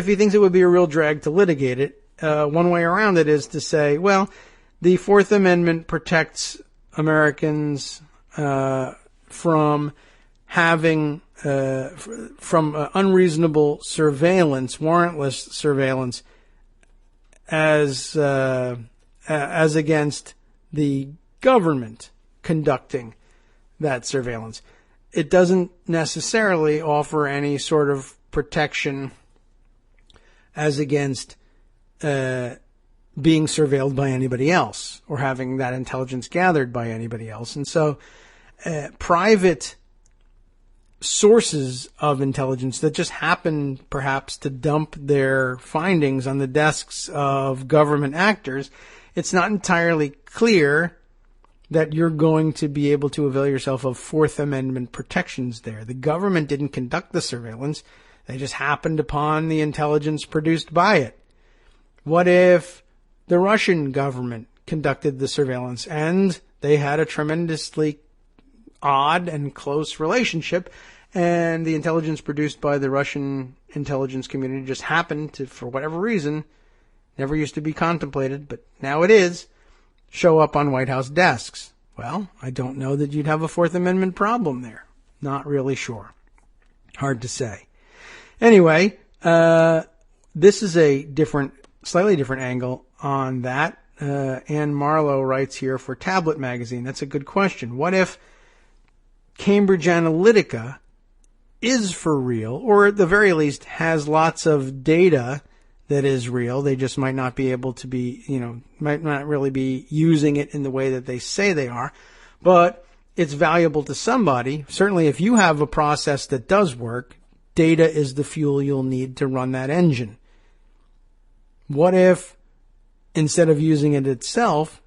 S3: he thinks it would be a real drag to litigate it, one way around it is to say, well, the Fourth Amendment protects Americans from having from unreasonable surveillance, warrantless surveillance, as against the government conducting that surveillance. It doesn't necessarily offer any sort of protection as against being surveilled by anybody else or having that intelligence gathered by anybody else. And so private sources of intelligence that just happen perhaps to dump their findings on the desks of government actors, it's not entirely clear that you're going to be able to avail yourself of Fourth Amendment protections there. The government didn't conduct the surveillance. They just happened upon the intelligence produced by it. What if the Russian government conducted the surveillance and they had a tremendously odd and close relationship, and the intelligence produced by the Russian intelligence community just happened to, for whatever reason, never used to be contemplated, but now it is, show up on White House desks? Well, I don't know that you'd have a Fourth Amendment problem there. Not really sure. Hard to say. Anyway, this is a slightly different angle on that. Ann Marlowe writes here for Tablet magazine. That's a good question. What if Cambridge Analytica is for real, or at the very least has lots of data that is real. They just might not be able to be, might not really be using it in the way that they say they are. But it's valuable to somebody. Certainly if you have a process that does work, data is the fuel you'll need to run that engine. What if instead of using it itself,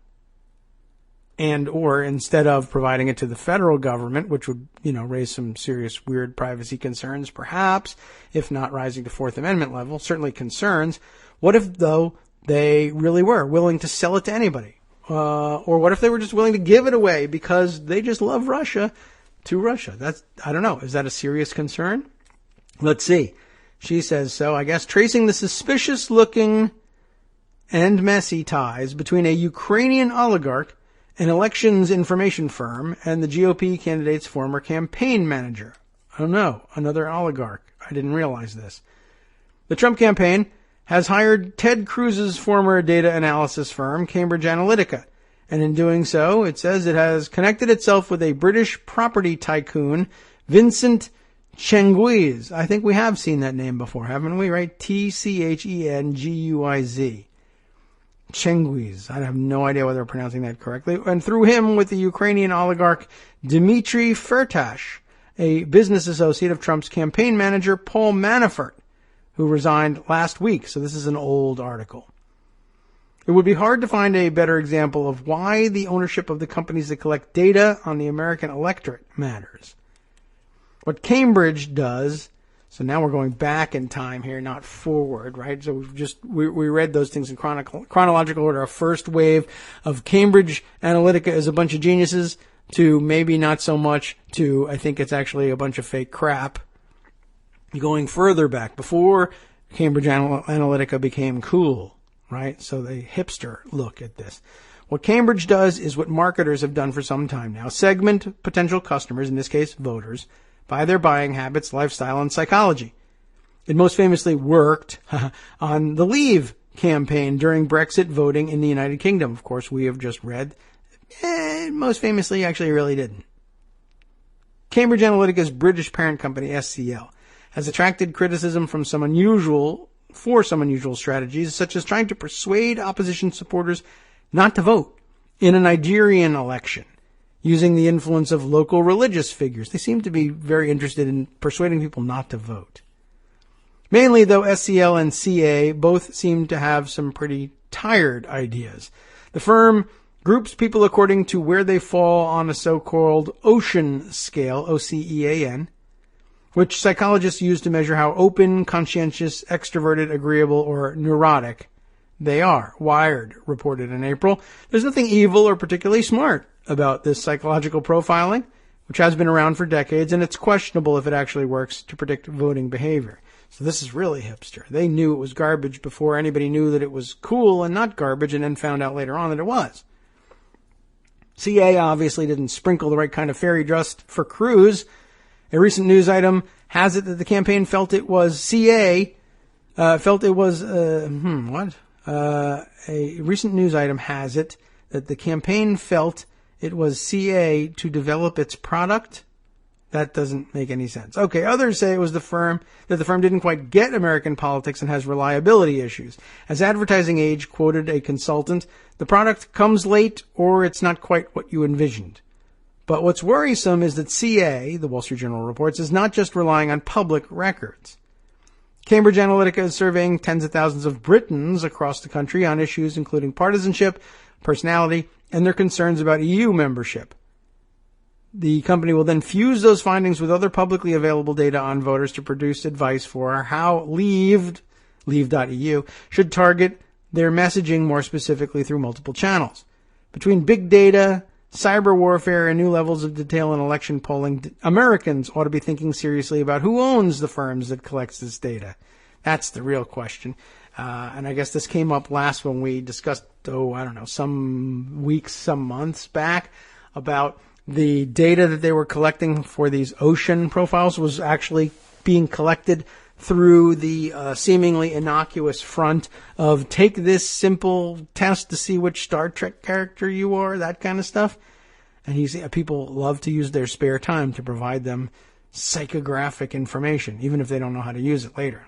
S3: and or instead of providing it to the federal government, which would, raise some serious weird privacy concerns, perhaps, if not rising to Fourth Amendment level, certainly concerns. What if, though, they really were willing to sell it to anybody? Or what if they were just willing to give it away because they just love Russia to Russia? I don't know. Is that a serious concern? Let's see. She says so. I guess tracing the suspicious looking and messy ties between a Ukrainian oligarch, an elections information firm, and the GOP candidate's former campaign manager. I don't know. Another oligarch. I didn't realize this. The Trump campaign has hired Ted Cruz's former data analysis firm, Cambridge Analytica. And in doing so, it says it has connected itself with a British property tycoon, Vincent Cenguiz. I think we have seen that name before, haven't we? Right? Tchenguiz. Cenguiz. I have no idea whether I'm pronouncing that correctly. And through him with the Ukrainian oligarch Dmitry Firtash, a business associate of Trump's campaign manager Paul Manafort, who resigned last week. So this is an old article. It would be hard to find a better example of why the ownership of the companies that collect data on the American electorate matters. What Cambridge does, so now we're going back in time here, not forward, right? So we read those things in chronological order. Our first wave of Cambridge Analytica is a bunch of geniuses, to maybe not so much, to I think it's actually a bunch of fake crap. Going further back, before Cambridge Analytica became cool, right? So the hipster look at this. What Cambridge does is what marketers have done for some time now. Segment potential customers, in this case voters, by their buying habits, lifestyle, and psychology. It most famously worked on the Leave campaign during Brexit voting in the United Kingdom. Of course, we have just read. Most famously, actually, really didn't. Cambridge Analytica's British parent company, SCL, has attracted criticism from some unusual strategies, such as trying to persuade opposition supporters not to vote in a Nigerian election, using the influence of local religious figures. They seem to be very interested in persuading people not to vote. Mainly, though, SCL and CA both seem to have some pretty tired ideas. The firm groups people according to where they fall on a so-called ocean scale, OCEAN, which psychologists use to measure how open, conscientious, extroverted, agreeable, or neurotic they are. Wired reported in April. There's nothing evil or particularly smart about this psychological profiling, which has been around for decades, and it's questionable if it actually works to predict voting behavior. So this is really hipster. They knew it was garbage before anybody knew that it was cool and not garbage, and then found out later on that it was. CA obviously didn't sprinkle the right kind of fairy dust for Cruz. A recent news item has it that the campaign felt it was a recent news item has it that the campaign felt it was CA to develop its product. That doesn't make any sense. Okay, others say it was the firm didn't quite get American politics and has reliability issues. As Advertising Age quoted a consultant, the product comes late or it's not quite what you envisioned. But what's worrisome is that CA, the Wall Street Journal reports, is not just relying on public records. Cambridge Analytica is surveying tens of thousands of Britons across the country on issues including partisanship, personality, and their concerns about EU membership. The company will then fuse those findings with other publicly available data on voters to produce advice for how Leave.eu, should target their messaging more specifically through multiple channels. Between big data, cyber warfare, and new levels of detail in election polling, Americans ought to be thinking seriously about who owns the firms that collects this data. That's the real question. And I guess this came up last when we discussed, some weeks, some months back, about the data that they were collecting for these ocean profiles was actually being collected through the seemingly innocuous front of take this simple test to see which Star Trek character you are, that kind of stuff. And people love to use their spare time to provide them psychographic information, even if they don't know how to use it later.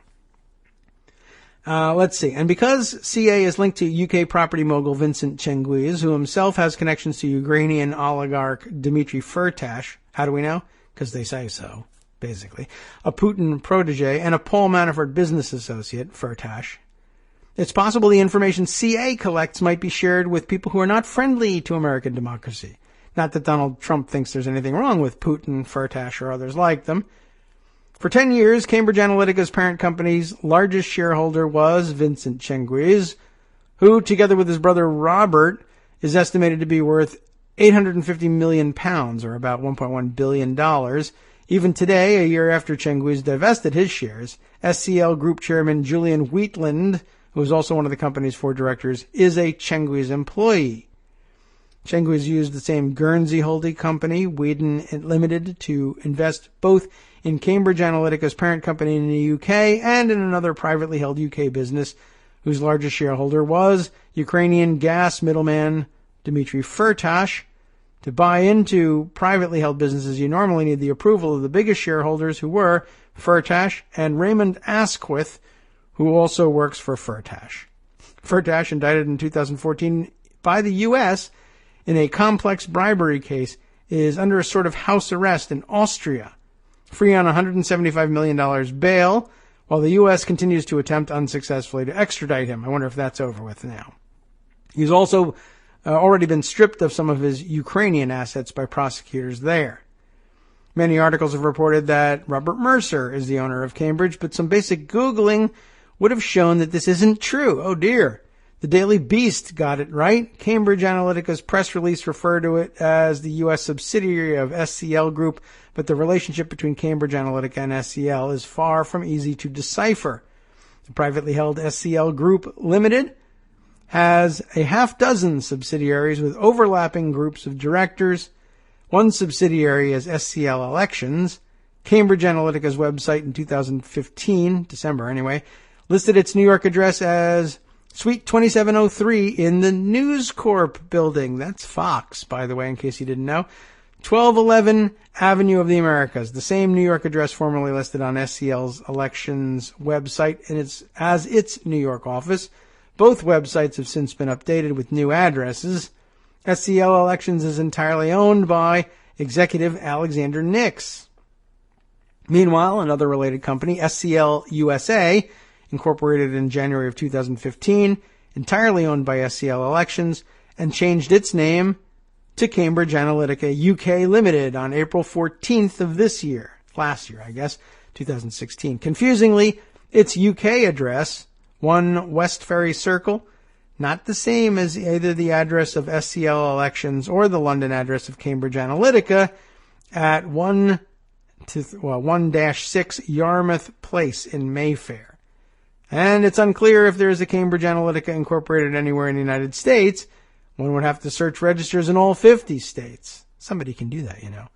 S3: Let's see. And because CA is linked to UK property mogul Vincent Cengiz, who himself has connections to Ukrainian oligarch Dmitry Firtash, how do we know? Because they say so, basically. A Putin protege and a Paul Manafort business associate, Firtash. It's possible the information CA collects might be shared with people who are not friendly to American democracy. Not that Donald Trump thinks there's anything wrong with Putin, Firtash, or others like them. For 10 years, Cambridge Analytica's parent company's largest shareholder was Vincent Cengiz, who, together with his brother Robert, is estimated to be worth £850 million, or about $1.1 billion. Even today, a year after Cengiz divested his shares, SCL Group Chairman Julian Wheatland, who is also one of the company's 4 directors, is a Cengiz employee. Cengiz used the same Guernsey holding company, Whedon Limited, to invest both in Cambridge Analytica's parent company in the UK and in another privately held UK business whose largest shareholder was Ukrainian gas middleman Dmitry Firtash. To buy into privately held businesses, you normally need the approval of the biggest shareholders, who were Firtash and Raymond Asquith, who also works for Firtash. Firtash, indicted in 2014 by the U.S., in a complex bribery case, is under a sort of house arrest in Austria, free on $175 million bail, while the U.S. continues to attempt unsuccessfully to extradite him. I wonder if that's over with now. He's also already been stripped of some of his Ukrainian assets by prosecutors there. Many articles have reported that Robert Mercer is the owner of Cambridge, but some basic Googling would have shown that this isn't true. Oh dear. The Daily Beast got it right. Cambridge Analytica's press release referred to it as the U.S. subsidiary of SCL Group, but the relationship between Cambridge Analytica and SCL is far from easy to decipher. The privately held SCL Group Limited has a half dozen subsidiaries with overlapping groups of directors. One subsidiary is SCL Elections. Cambridge Analytica's website in 2015, December anyway, listed its New York address as Suite 2703 in the News Corp building. That's Fox, by the way, in case you didn't know. 1211 Avenue of the Americas, the same New York address formerly listed on SCL's Elections website as its New York office. Both websites have since been updated with new addresses. SCL Elections is entirely owned by executive Alexander Nix. Meanwhile, another related company, SCL USA, incorporated in January of 2015, entirely owned by SCL Elections, and changed its name to Cambridge Analytica UK Limited on April 14th of last year, 2016. Confusingly, its UK address, 1 West Ferry Circle, not the same as either the address of SCL Elections or the London address of Cambridge Analytica at 1-6 Yarmouth Place in Mayfair. And it's unclear if there is a Cambridge Analytica incorporated anywhere in the United States. One would have to search registers in all 50 states. Somebody can do that, you know.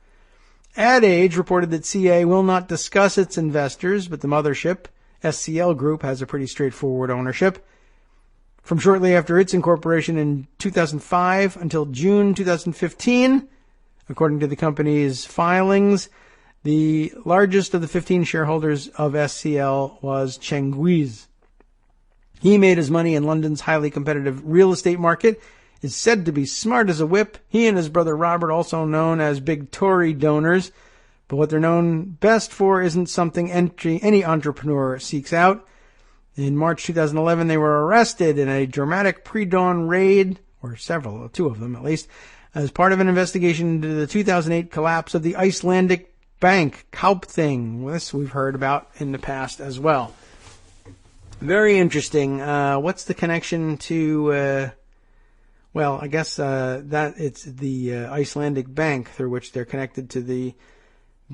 S3: Ad Age reported that CA will not discuss its investors, but the mothership, SCL Group, has a pretty straightforward ownership. From shortly after its incorporation in 2005 until June 2015, according to the company's filings, the largest of the 15 shareholders of SCL was Cengiz. He made his money in London's highly competitive real estate market, is said to be smart as a whip. He and his brother Robert, also known as big Tory donors, but what they're known best for isn't something any entrepreneur seeks out. In March 2011, they were arrested in a dramatic pre-dawn raid, or two of them at least, as part of an investigation into the 2008 collapse of the Icelandic bank, Kaupthing. This we've heard about in the past as well. Very interesting. What's the connection to, I guess that it's the Icelandic bank through which they're connected to the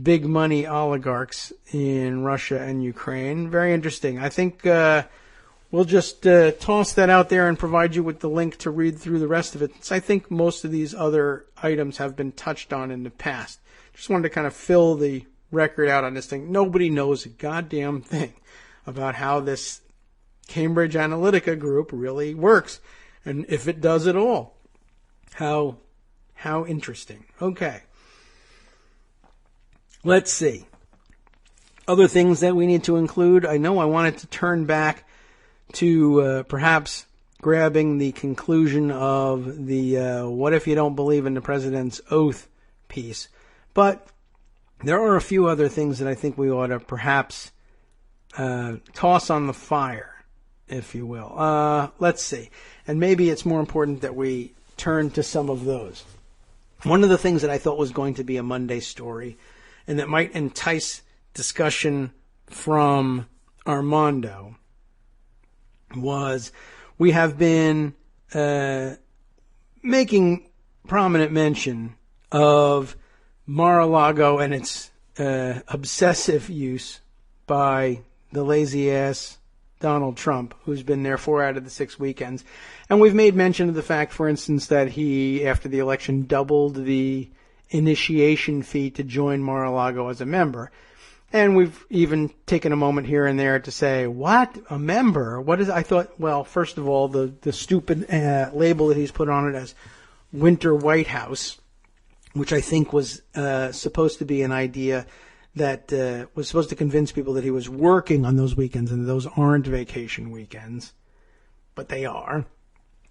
S3: big money oligarchs in Russia and Ukraine. Very interesting. I think we'll just toss that out there and provide you with the link to read through the rest of it. So I think most of these other items have been touched on in the past. Just wanted to kind of fill the record out on this thing. Nobody knows a goddamn thing about how this Cambridge Analytica group really works, and if it does at all. How interesting. Okay. Let's see. Other things that we need to include. I know I wanted to turn back to perhaps grabbing the conclusion of the what if you don't believe in the president's oath piece. But there are a few other things that I think we ought to perhaps toss on the fire, if you will. Let's see. And maybe it's more important that we turn to some of those. One of the things that I thought was going to be a Monday story and that might entice discussion from Armando was we have been making prominent mention of Mar-a-Lago and its obsessive use by the lazy-ass Donald Trump, who's been there 4 out of the 6 weekends. And we've made mention of the fact, for instance, that he, after the election, doubled the initiation fee to join Mar-a-Lago as a member. And we've even taken a moment here and there to say, what? A member? What is? I thought, well, first of all, the stupid label that he's put on it as Winter White House, which I think was supposed to be an idea that was supposed to convince people that he was working on those weekends, and those aren't vacation weekends, but they are.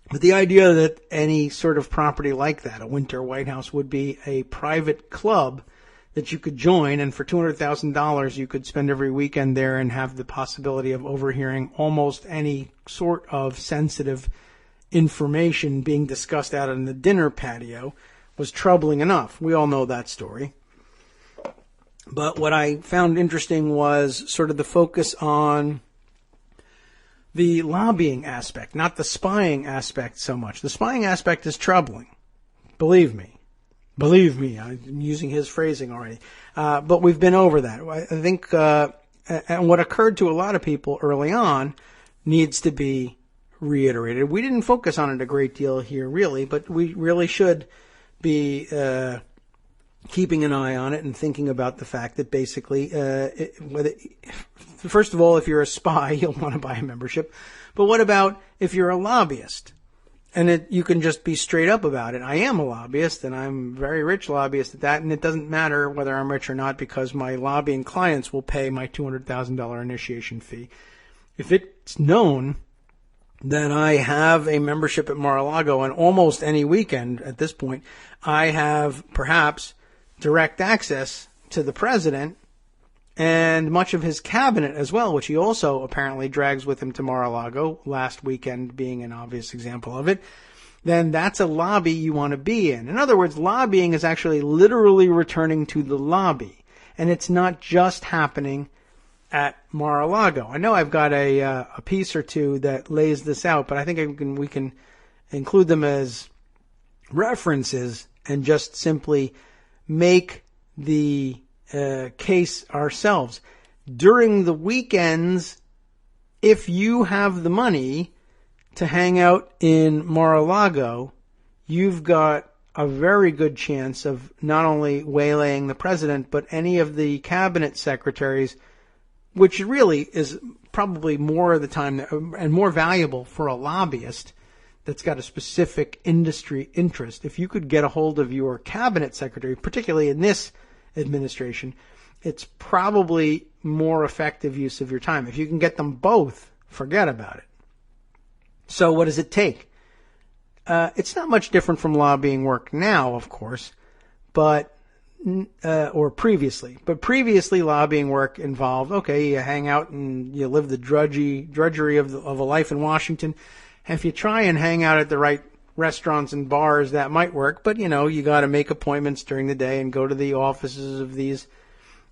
S3: But the idea that any sort of property like that, a Winter White House, would be a private club that you could join, and for $200,000 you could spend every weekend there and have the possibility of overhearing almost any sort of sensitive information being discussed out on the dinner patio, was troubling enough. We all know that story. But what I found interesting was sort of the focus on the lobbying aspect, not the spying aspect so much. The spying aspect is troubling. Believe me. Believe me. I'm using his phrasing already. But we've been over that. I think, and what occurred to a lot of people early on needs to be reiterated. We didn't focus on it a great deal here, really, but we really should be keeping an eye on it and thinking about the fact that basically, first of all, if you're a spy, you'll want to buy a membership. But what about if you're a lobbyist? And you can just be straight up about it. I am a lobbyist, and I'm a very rich lobbyist at that, and it doesn't matter whether I'm rich or not because my lobbying clients will pay my $200,000 initiation fee. If it's known that I have a membership at Mar-a-Lago, and almost any weekend at this point, I have perhaps direct access to the president and much of his cabinet as well, which he also apparently drags with him to Mar-a-Lago, last weekend being an obvious example of it, then that's a lobby you want to be in. In other words, lobbying is actually literally returning to the lobby, and it's not just happening at Mar-a-Lago. I know I've got a piece or two that lays this out, but I think we can include them as references and just simply make the case ourselves. During the weekends, if you have the money to hang out in Mar-a-Lago, you've got a very good chance of not only waylaying the president, but any of the cabinet secretaries, which really is probably more of the time and more valuable for a lobbyist that's got a specific industry interest. If you could get a hold of your cabinet secretary, particularly in this administration, it's probably more effective use of your time. If you can get them both, forget about it. So what does it take? It's not much different from lobbying work now, of course, but or previously. But previously, lobbying work involved, okay, you hang out and you live the drudgery of a life in Washington. If you try and hang out at the right restaurants and bars, that might work. But, you got to make appointments during the day and go to the offices of these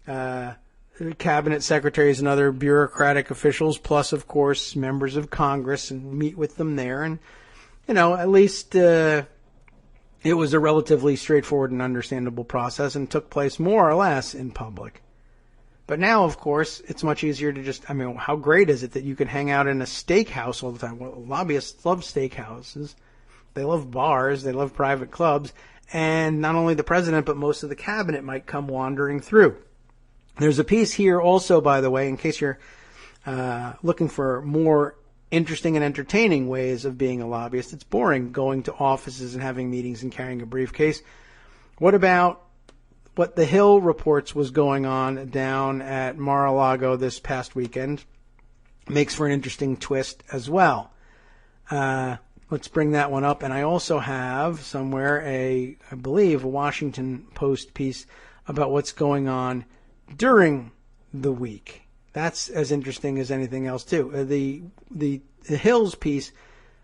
S3: cabinet secretaries and other bureaucratic officials, plus, of course, members of Congress, and meet with them there. And, at least it was a relatively straightforward and understandable process and took place more or less in public. But now, of course, it's much easier to just, how great is it that you can hang out in a steakhouse all the time? Well, lobbyists love steakhouses. They love bars. They love private clubs. And not only the president, but most of the cabinet might come wandering through. There's a piece here also, by the way, in case you're looking for more interesting and entertaining ways of being a lobbyist. It's boring going to offices and having meetings and carrying a briefcase. What about what the Hill reports was going on down at Mar-a-Lago this past weekend? makes for an interesting twist as well. Let's bring that one up. And I also have somewhere I believe, a Washington Post piece about what's going on during the week. That's as interesting as anything else, too. The Hills piece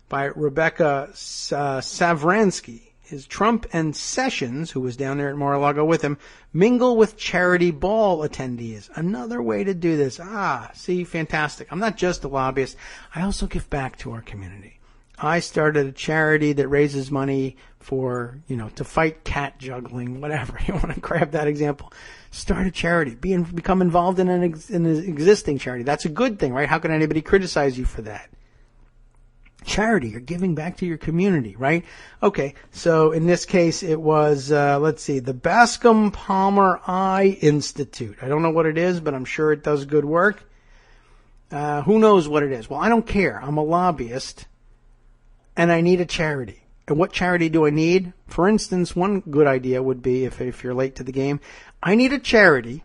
S3: by Rebecca Savransky is Trump and Sessions, who was down there at Mar-a-Lago with him, mingle with charity ball attendees. Another way to do this. See, fantastic. I'm not just a lobbyist. I also give back to our community. I started a charity that raises money for, to fight cat juggling, whatever. You want to grab that example. Start a charity. Become involved in an existing charity. That's a good thing, right? How can anybody criticize you for that? Charity, you're giving back to your community, right? Okay, so in this case it was, the Bascom Palmer Eye Institute. I don't know what it is, but I'm sure it does good work. Who knows what it is? Well, I don't care. I'm a lobbyist, and I need a charity. And what charity do I need? For instance, one good idea would be, if you're late to the game, I need a charity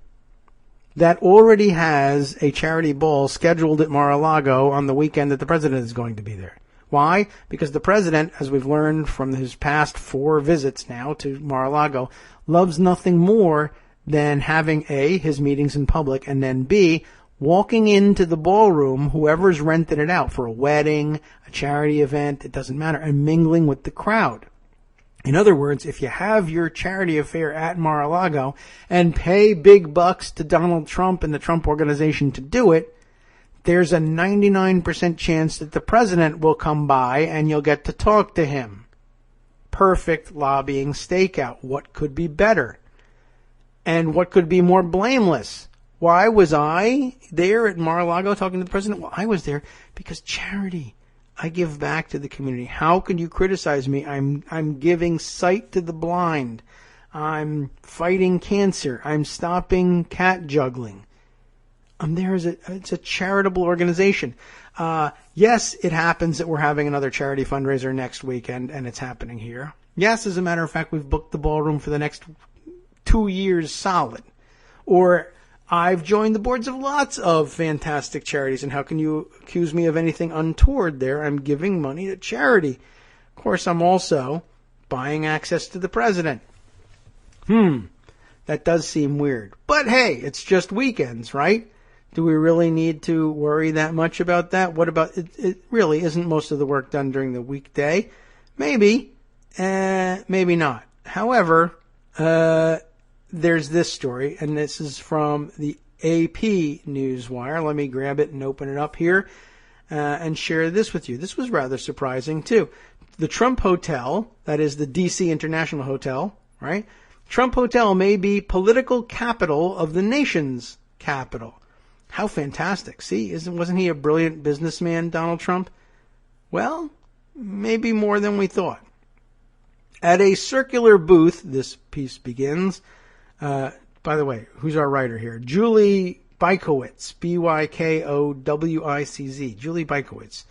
S3: that already has a charity ball scheduled at Mar-a-Lago on the weekend that the president is going to be there. Why? Because the president, as we've learned from his past 4 visits now to Mar-a-Lago, loves nothing more than having A, his meetings in public, and then B, walking into the ballroom, whoever's rented it out for a wedding, a charity event, it doesn't matter, and mingling with the crowd. In other words, if you have your charity affair at Mar-a-Lago and pay big bucks to Donald Trump and the Trump Organization to do it, there's a 99% chance that the president will come by and you'll get to talk to him. Perfect lobbying stakeout. What could be better? And what could be more blameless? Why was I there at Mar-a-Lago talking to the president? Well, I was there because charity. I give back to the community. How can you criticize me? I'm giving sight to the blind. I'm fighting cancer. I'm stopping cat juggling. I'm there it's a charitable organization. Yes, it happens that we're having another charity fundraiser next weekend, and it's happening here. Yes, as a matter of fact, we've booked the ballroom for the next 2 years solid. Or I've joined the boards of lots of fantastic charities, and how can you accuse me of anything untoward there? I'm giving money to charity. Of course, I'm also buying access to the president. That does seem weird. But hey, it's just weekends, right? Do we really need to worry that much about that? What about it? It really isn't most of the work done during the weekday. Maybe, maybe not. However, there's this story, and this is from the AP Newswire. Let me grab it and open it up here and share this with you. This was rather surprising, too. The Trump Hotel, that is the D.C. International Hotel, right? Trump Hotel may be political capital of the nation's capital. How fantastic. See, wasn't he a brilliant businessman, Donald Trump? Well, maybe more than we thought. At a circular booth, this piece begins. By the way, who's our writer here? Julie Bykowitz, Bykowicz. Julie Bykowitz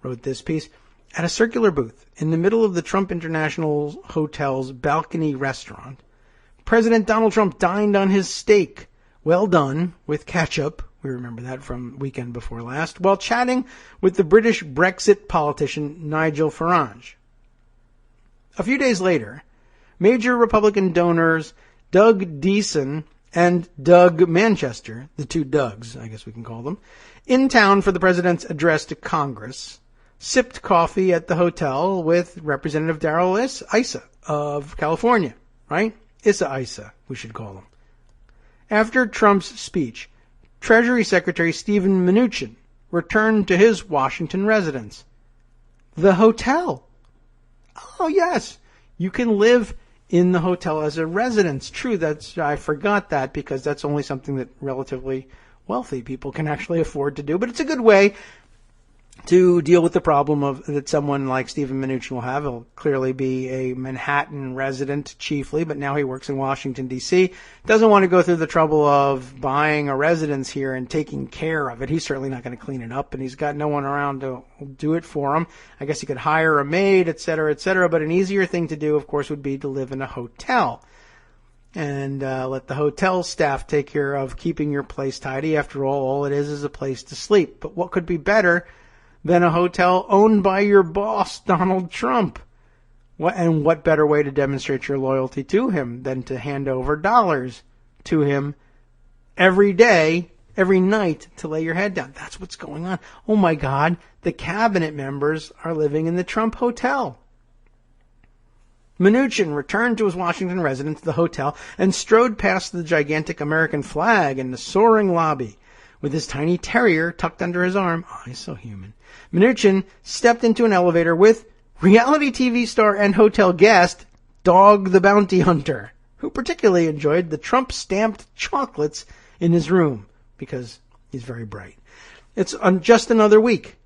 S3: wrote this piece. At a circular booth in the middle of the Trump International Hotel's balcony restaurant, President Donald Trump dined on his steak, well done, with ketchup. We remember that from weekend before last, while chatting with the British Brexit politician Nigel Farage. A few days later, major Republican donors Doug Deason and Doug Manchester, the two Dougs, I guess we can call them, in town for the president's address to Congress, sipped coffee at the hotel with Representative Darrell Issa of California, right? Issa, we should call him. After Trump's speech, Treasury Secretary Steven Mnuchin returned to his Washington residence. The hotel. Oh, yes. You can live in the hotel as a residence. True, I forgot that because that's only something that relatively wealthy people can actually afford to do. But it's a good way to deal with the problem that someone like Steven Mnuchin will have. He'll clearly be a Manhattan resident chiefly, but now he works in Washington, D.C. Doesn't want to go through the trouble of buying a residence here and taking care of it. He's certainly not going to clean it up, and he's got no one around to do it for him. I guess he could hire a maid, et cetera, but an easier thing to do, of course, would be to live in a hotel. and let the hotel staff take care of keeping your place tidy. After all it is a place to sleep. But what could be better than a hotel owned by your boss, Donald Trump? What better way to demonstrate your loyalty to him than to hand over dollars to him every day, every night, to lay your head down? That's what's going on. Oh my God, the cabinet members are living in the Trump hotel. Mnuchin returned to his Washington residence, the hotel, and strode past the gigantic American flag in the soaring lobby with his tiny terrier tucked under his arm. Oh, he's so human. Mnuchin stepped into an elevator with reality TV star and hotel guest, Dog the Bounty Hunter, who particularly enjoyed the Trump-stamped chocolates in his room because he's very bright. It's on just another week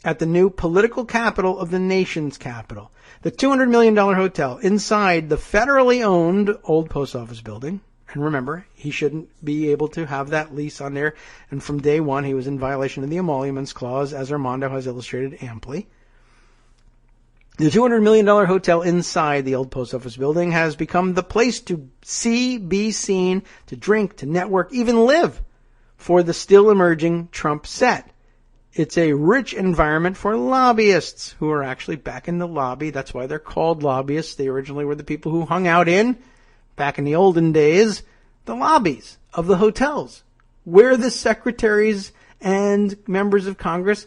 S3: at the new political capital of the nation's capital, the $200 million hotel inside the federally owned old post office building. And remember, he shouldn't be able to have that lease on there. And from day one, he was in violation of the emoluments clause, as Armando has illustrated amply. The $200 million hotel inside the old post office building has become the place to see, be seen, to drink, to network, even live for the still emerging Trump set. It's a rich environment for lobbyists who are actually back in the lobby. That's why they're called lobbyists. They originally were the people who hung out back in the olden days, the lobbies of the hotels, where the secretaries and members of Congress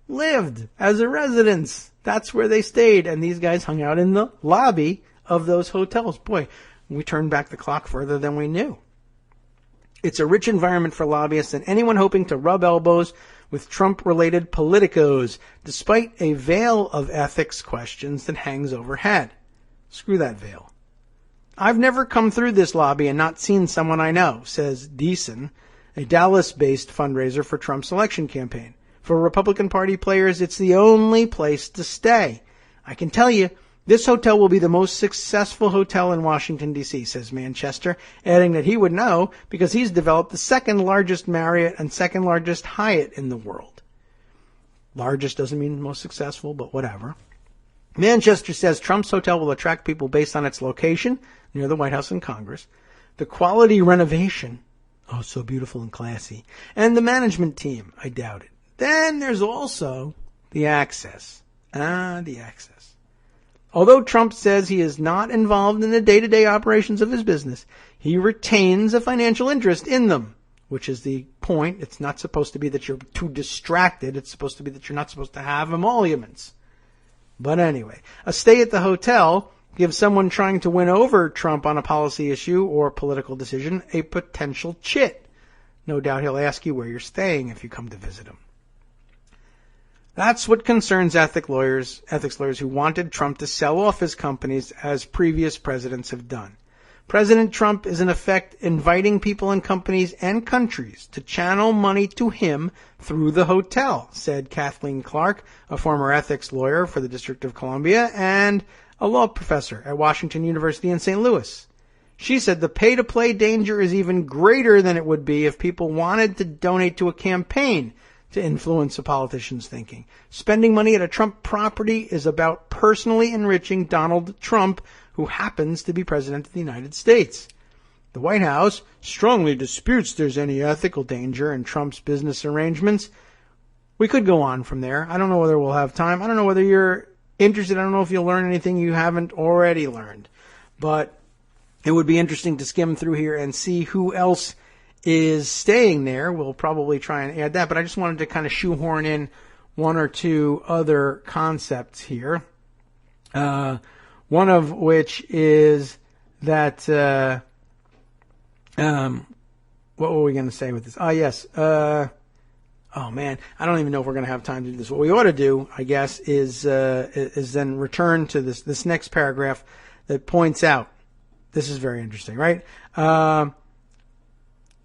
S3: lived as a residence. That's where they stayed, and these guys hung out in the lobby of those hotels. Boy, we turned back the clock further than we knew. It's a rich environment for lobbyists and anyone hoping to rub elbows with Trump-related politicos, despite a veil of ethics questions that hangs overhead. Screw that veil. I've never come through this lobby and not seen someone I know, says Deason, a Dallas-based fundraiser for Trump's election campaign. For Republican Party players, it's the only place to stay. I can tell you, this hotel will be the most successful hotel in Washington, D.C., says Manchester, adding that he would know because he's developed the second largest Marriott and second largest Hyatt in the world. Largest doesn't mean most successful, but whatever. Manchester says Trump's hotel will attract people based on its location near the White House and Congress, the quality renovation, oh, so beautiful and classy, and the management team. I doubt it. Then there's also the access. The access. Although Trump says he is not involved in the day-to-day operations of his business, he retains a financial interest in them, which is the point. It's not supposed to be that you're too distracted. It's supposed to be that you're not supposed to have emoluments. But anyway, a stay at the hotel gives someone trying to win over Trump on a policy issue or political decision a potential chit. No doubt he'll ask you where you're staying if you come to visit him. That's what concerns ethics lawyers who wanted Trump to sell off his companies as previous presidents have done. President Trump is in effect inviting people and companies and countries to channel money to him through the hotel, said Kathleen Clark, a former ethics lawyer for the District of Columbia and a law professor at Washington University in St. Louis. She said the pay-to-play danger is even greater than it would be if people wanted to donate to a campaign to influence a politician's thinking. Spending money at a Trump property is about personally enriching Donald Trump, who happens to be president of the United States. The White House strongly disputes there's any ethical danger in Trump's business arrangements. We could go on from there. I don't know whether we'll have time. I don't know whether you're interested. I don't know if you'll learn anything you haven't already learned. But it would be interesting to skim through here and see who else is staying there. We'll probably try and add that, but I just wanted to kind of shoehorn in one or two other concepts here. One of which is that, what were we going to say with this? Yes. Oh man, I don't even know if we're going to have time to do this. What we ought to do, I guess, is then return to this next paragraph that points out, this is very interesting, right?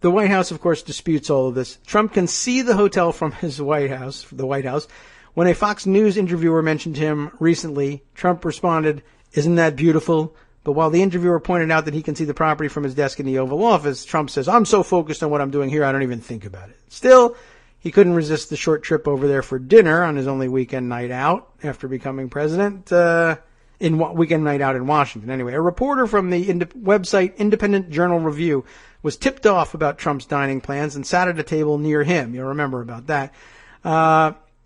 S3: The White House, of course, disputes all of this. Trump can see the hotel from his White House, the White House. When a Fox News interviewer mentioned him recently, Trump responded, "Isn't that beautiful?" But while the interviewer pointed out that he can see the property from his desk in the Oval Office, Trump says, "I'm so focused on what I'm doing here, I don't even think about it." Still, he couldn't resist the short trip over there for dinner on his only weekend night out after becoming president. weekend night out in Washington. Anyway, a reporter from the website Independent Journal Review was tipped off about Trump's dining plans and sat at a table near him. You'll remember about that.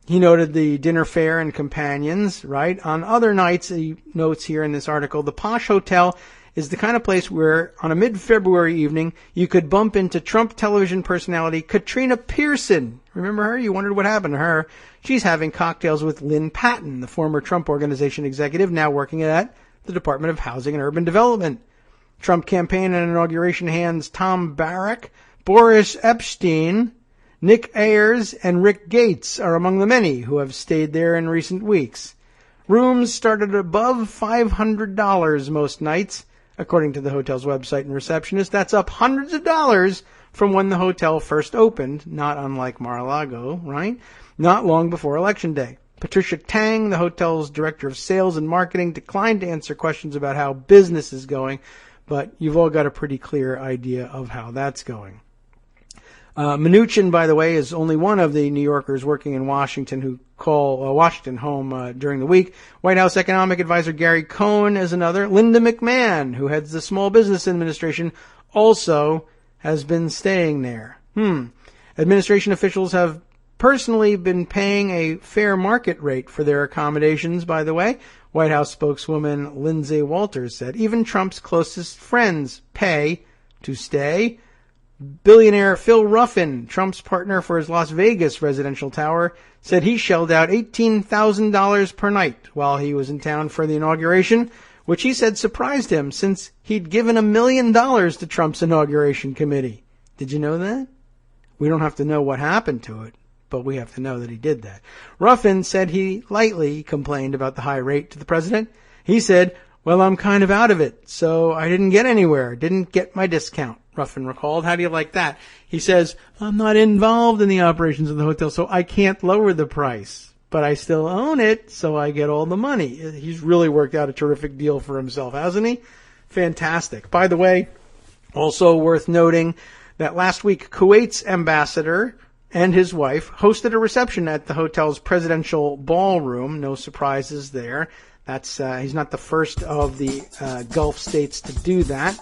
S3: He noted the dinner fare and companions, right? On other nights, he notes here in this article, the Posh Hotel is the kind of place where, on a mid-February evening, you could bump into Trump television personality Katrina Pearson. Remember her? You wondered what happened to her. She's having cocktails with Lynn Patton, the former Trump Organization executive, now working at the Department of Housing and Urban Development. Trump campaign and inauguration hands Tom Barrack, Boris Epstein, Nick Ayers, and Rick Gates are among the many who have stayed there in recent weeks. Rooms started above $500 most nights, according to the hotel's website and receptionist. That's up hundreds of dollars from when the hotel first opened, not unlike Mar-a-Lago, right? Not long before Election Day. Patricia Tang, the hotel's director of sales and marketing, declined to answer questions about how business is going, but you've all got a pretty clear idea of how that's going. Mnuchin, by the way, is only one of the New Yorkers working in Washington who call Washington home during the week. White House economic advisor Gary Cohn is another. Linda McMahon, who heads the Small Business Administration, also has been staying there. Administration officials have personally been paying a fair market rate for their accommodations, by the way. White House spokeswoman Lindsay Walters said even Trump's closest friends pay to stay. Billionaire Phil Ruffin, Trump's partner for his Las Vegas residential tower, said he shelled out $18,000 per night while he was in town for the inauguration, which he said surprised him since he'd given $1 million to Trump's inauguration committee. Did you know that? We don't have to know what happened to it, but we have to know that he did that. Ruffin said he lightly complained about the high rate to the president. He said, "Well, I'm kind of out of it, so I didn't get anywhere, didn't get my discount." Ruffin recalled. How do you like that? He says, "I'm not involved in the operations of the hotel, so I can't lower the price. But I still own it, so I get all the money." He's really worked out a terrific deal for himself, hasn't he? Fantastic. By the way, also worth noting that last week, Kuwait's ambassador and his wife hosted a reception at the hotel's presidential ballroom. No surprises there. That's he's not the first of the Gulf states to do that.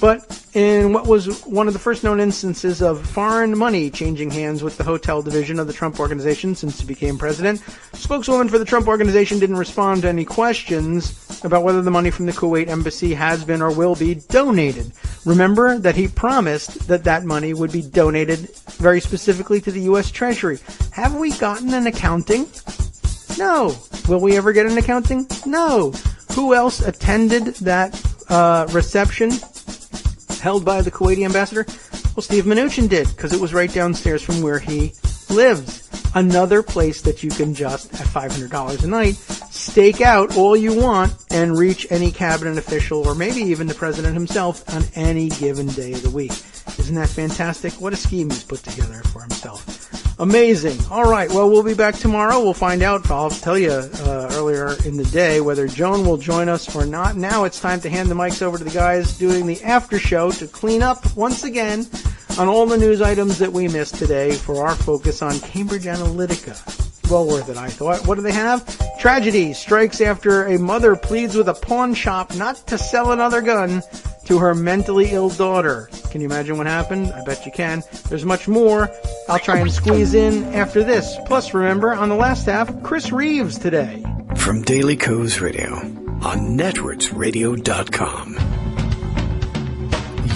S3: But in what was one of the first known instances of foreign money changing hands with the hotel division of the Trump Organization since he became president, spokeswoman for the Trump Organization didn't respond to any questions about whether the money from the Kuwait embassy has been or will be donated. Remember that he promised that that money would be donated very specifically to the U.S. Treasury. Have we gotten an accounting? No. Will we ever get an accounting? No. Who else attended that reception held by the Kuwaiti ambassador? Well, Steve Mnuchin did, because it was right downstairs from where he lives. Another place that you can just, at $500 a night, stake out all you want and reach any cabinet official or maybe even the president himself on any given day of the week. Isn't that fantastic? What a scheme he's put together for himself. Amazing. All right. Well, we'll be back tomorrow. We'll find out. I'll tell you earlier in the day whether Joan will join us or not. Now it's time to hand the mics over to the guys doing the after show to clean up once again on all the news items that we missed today for our focus on Cambridge Analytica. Well worth it, I thought. What do they have? Tragedy strikes after a mother pleads with a pawn shop not to sell another gun to her mentally ill daughter. Can you imagine what happened? I bet you can. There's much more. I'll try and squeeze in after this. Plus, remember, on the last half, Chris Reeves today.
S1: From Daily Kos Radio on networksradio.com.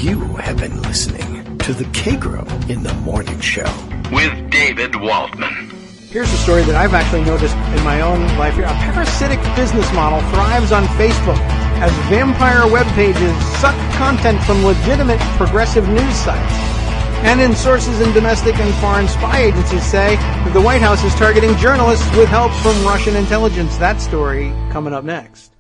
S1: You have been listening to the Kagro in the Morning Show
S2: with David Waldman.
S3: Here's a story that I've actually noticed in my own life here. A parasitic business model thrives on Facebook as vampire web pages suck content from legitimate progressive news sites. And in sources in domestic and foreign spy agencies say that the White House is targeting journalists with help from Russian intelligence. That story coming up next.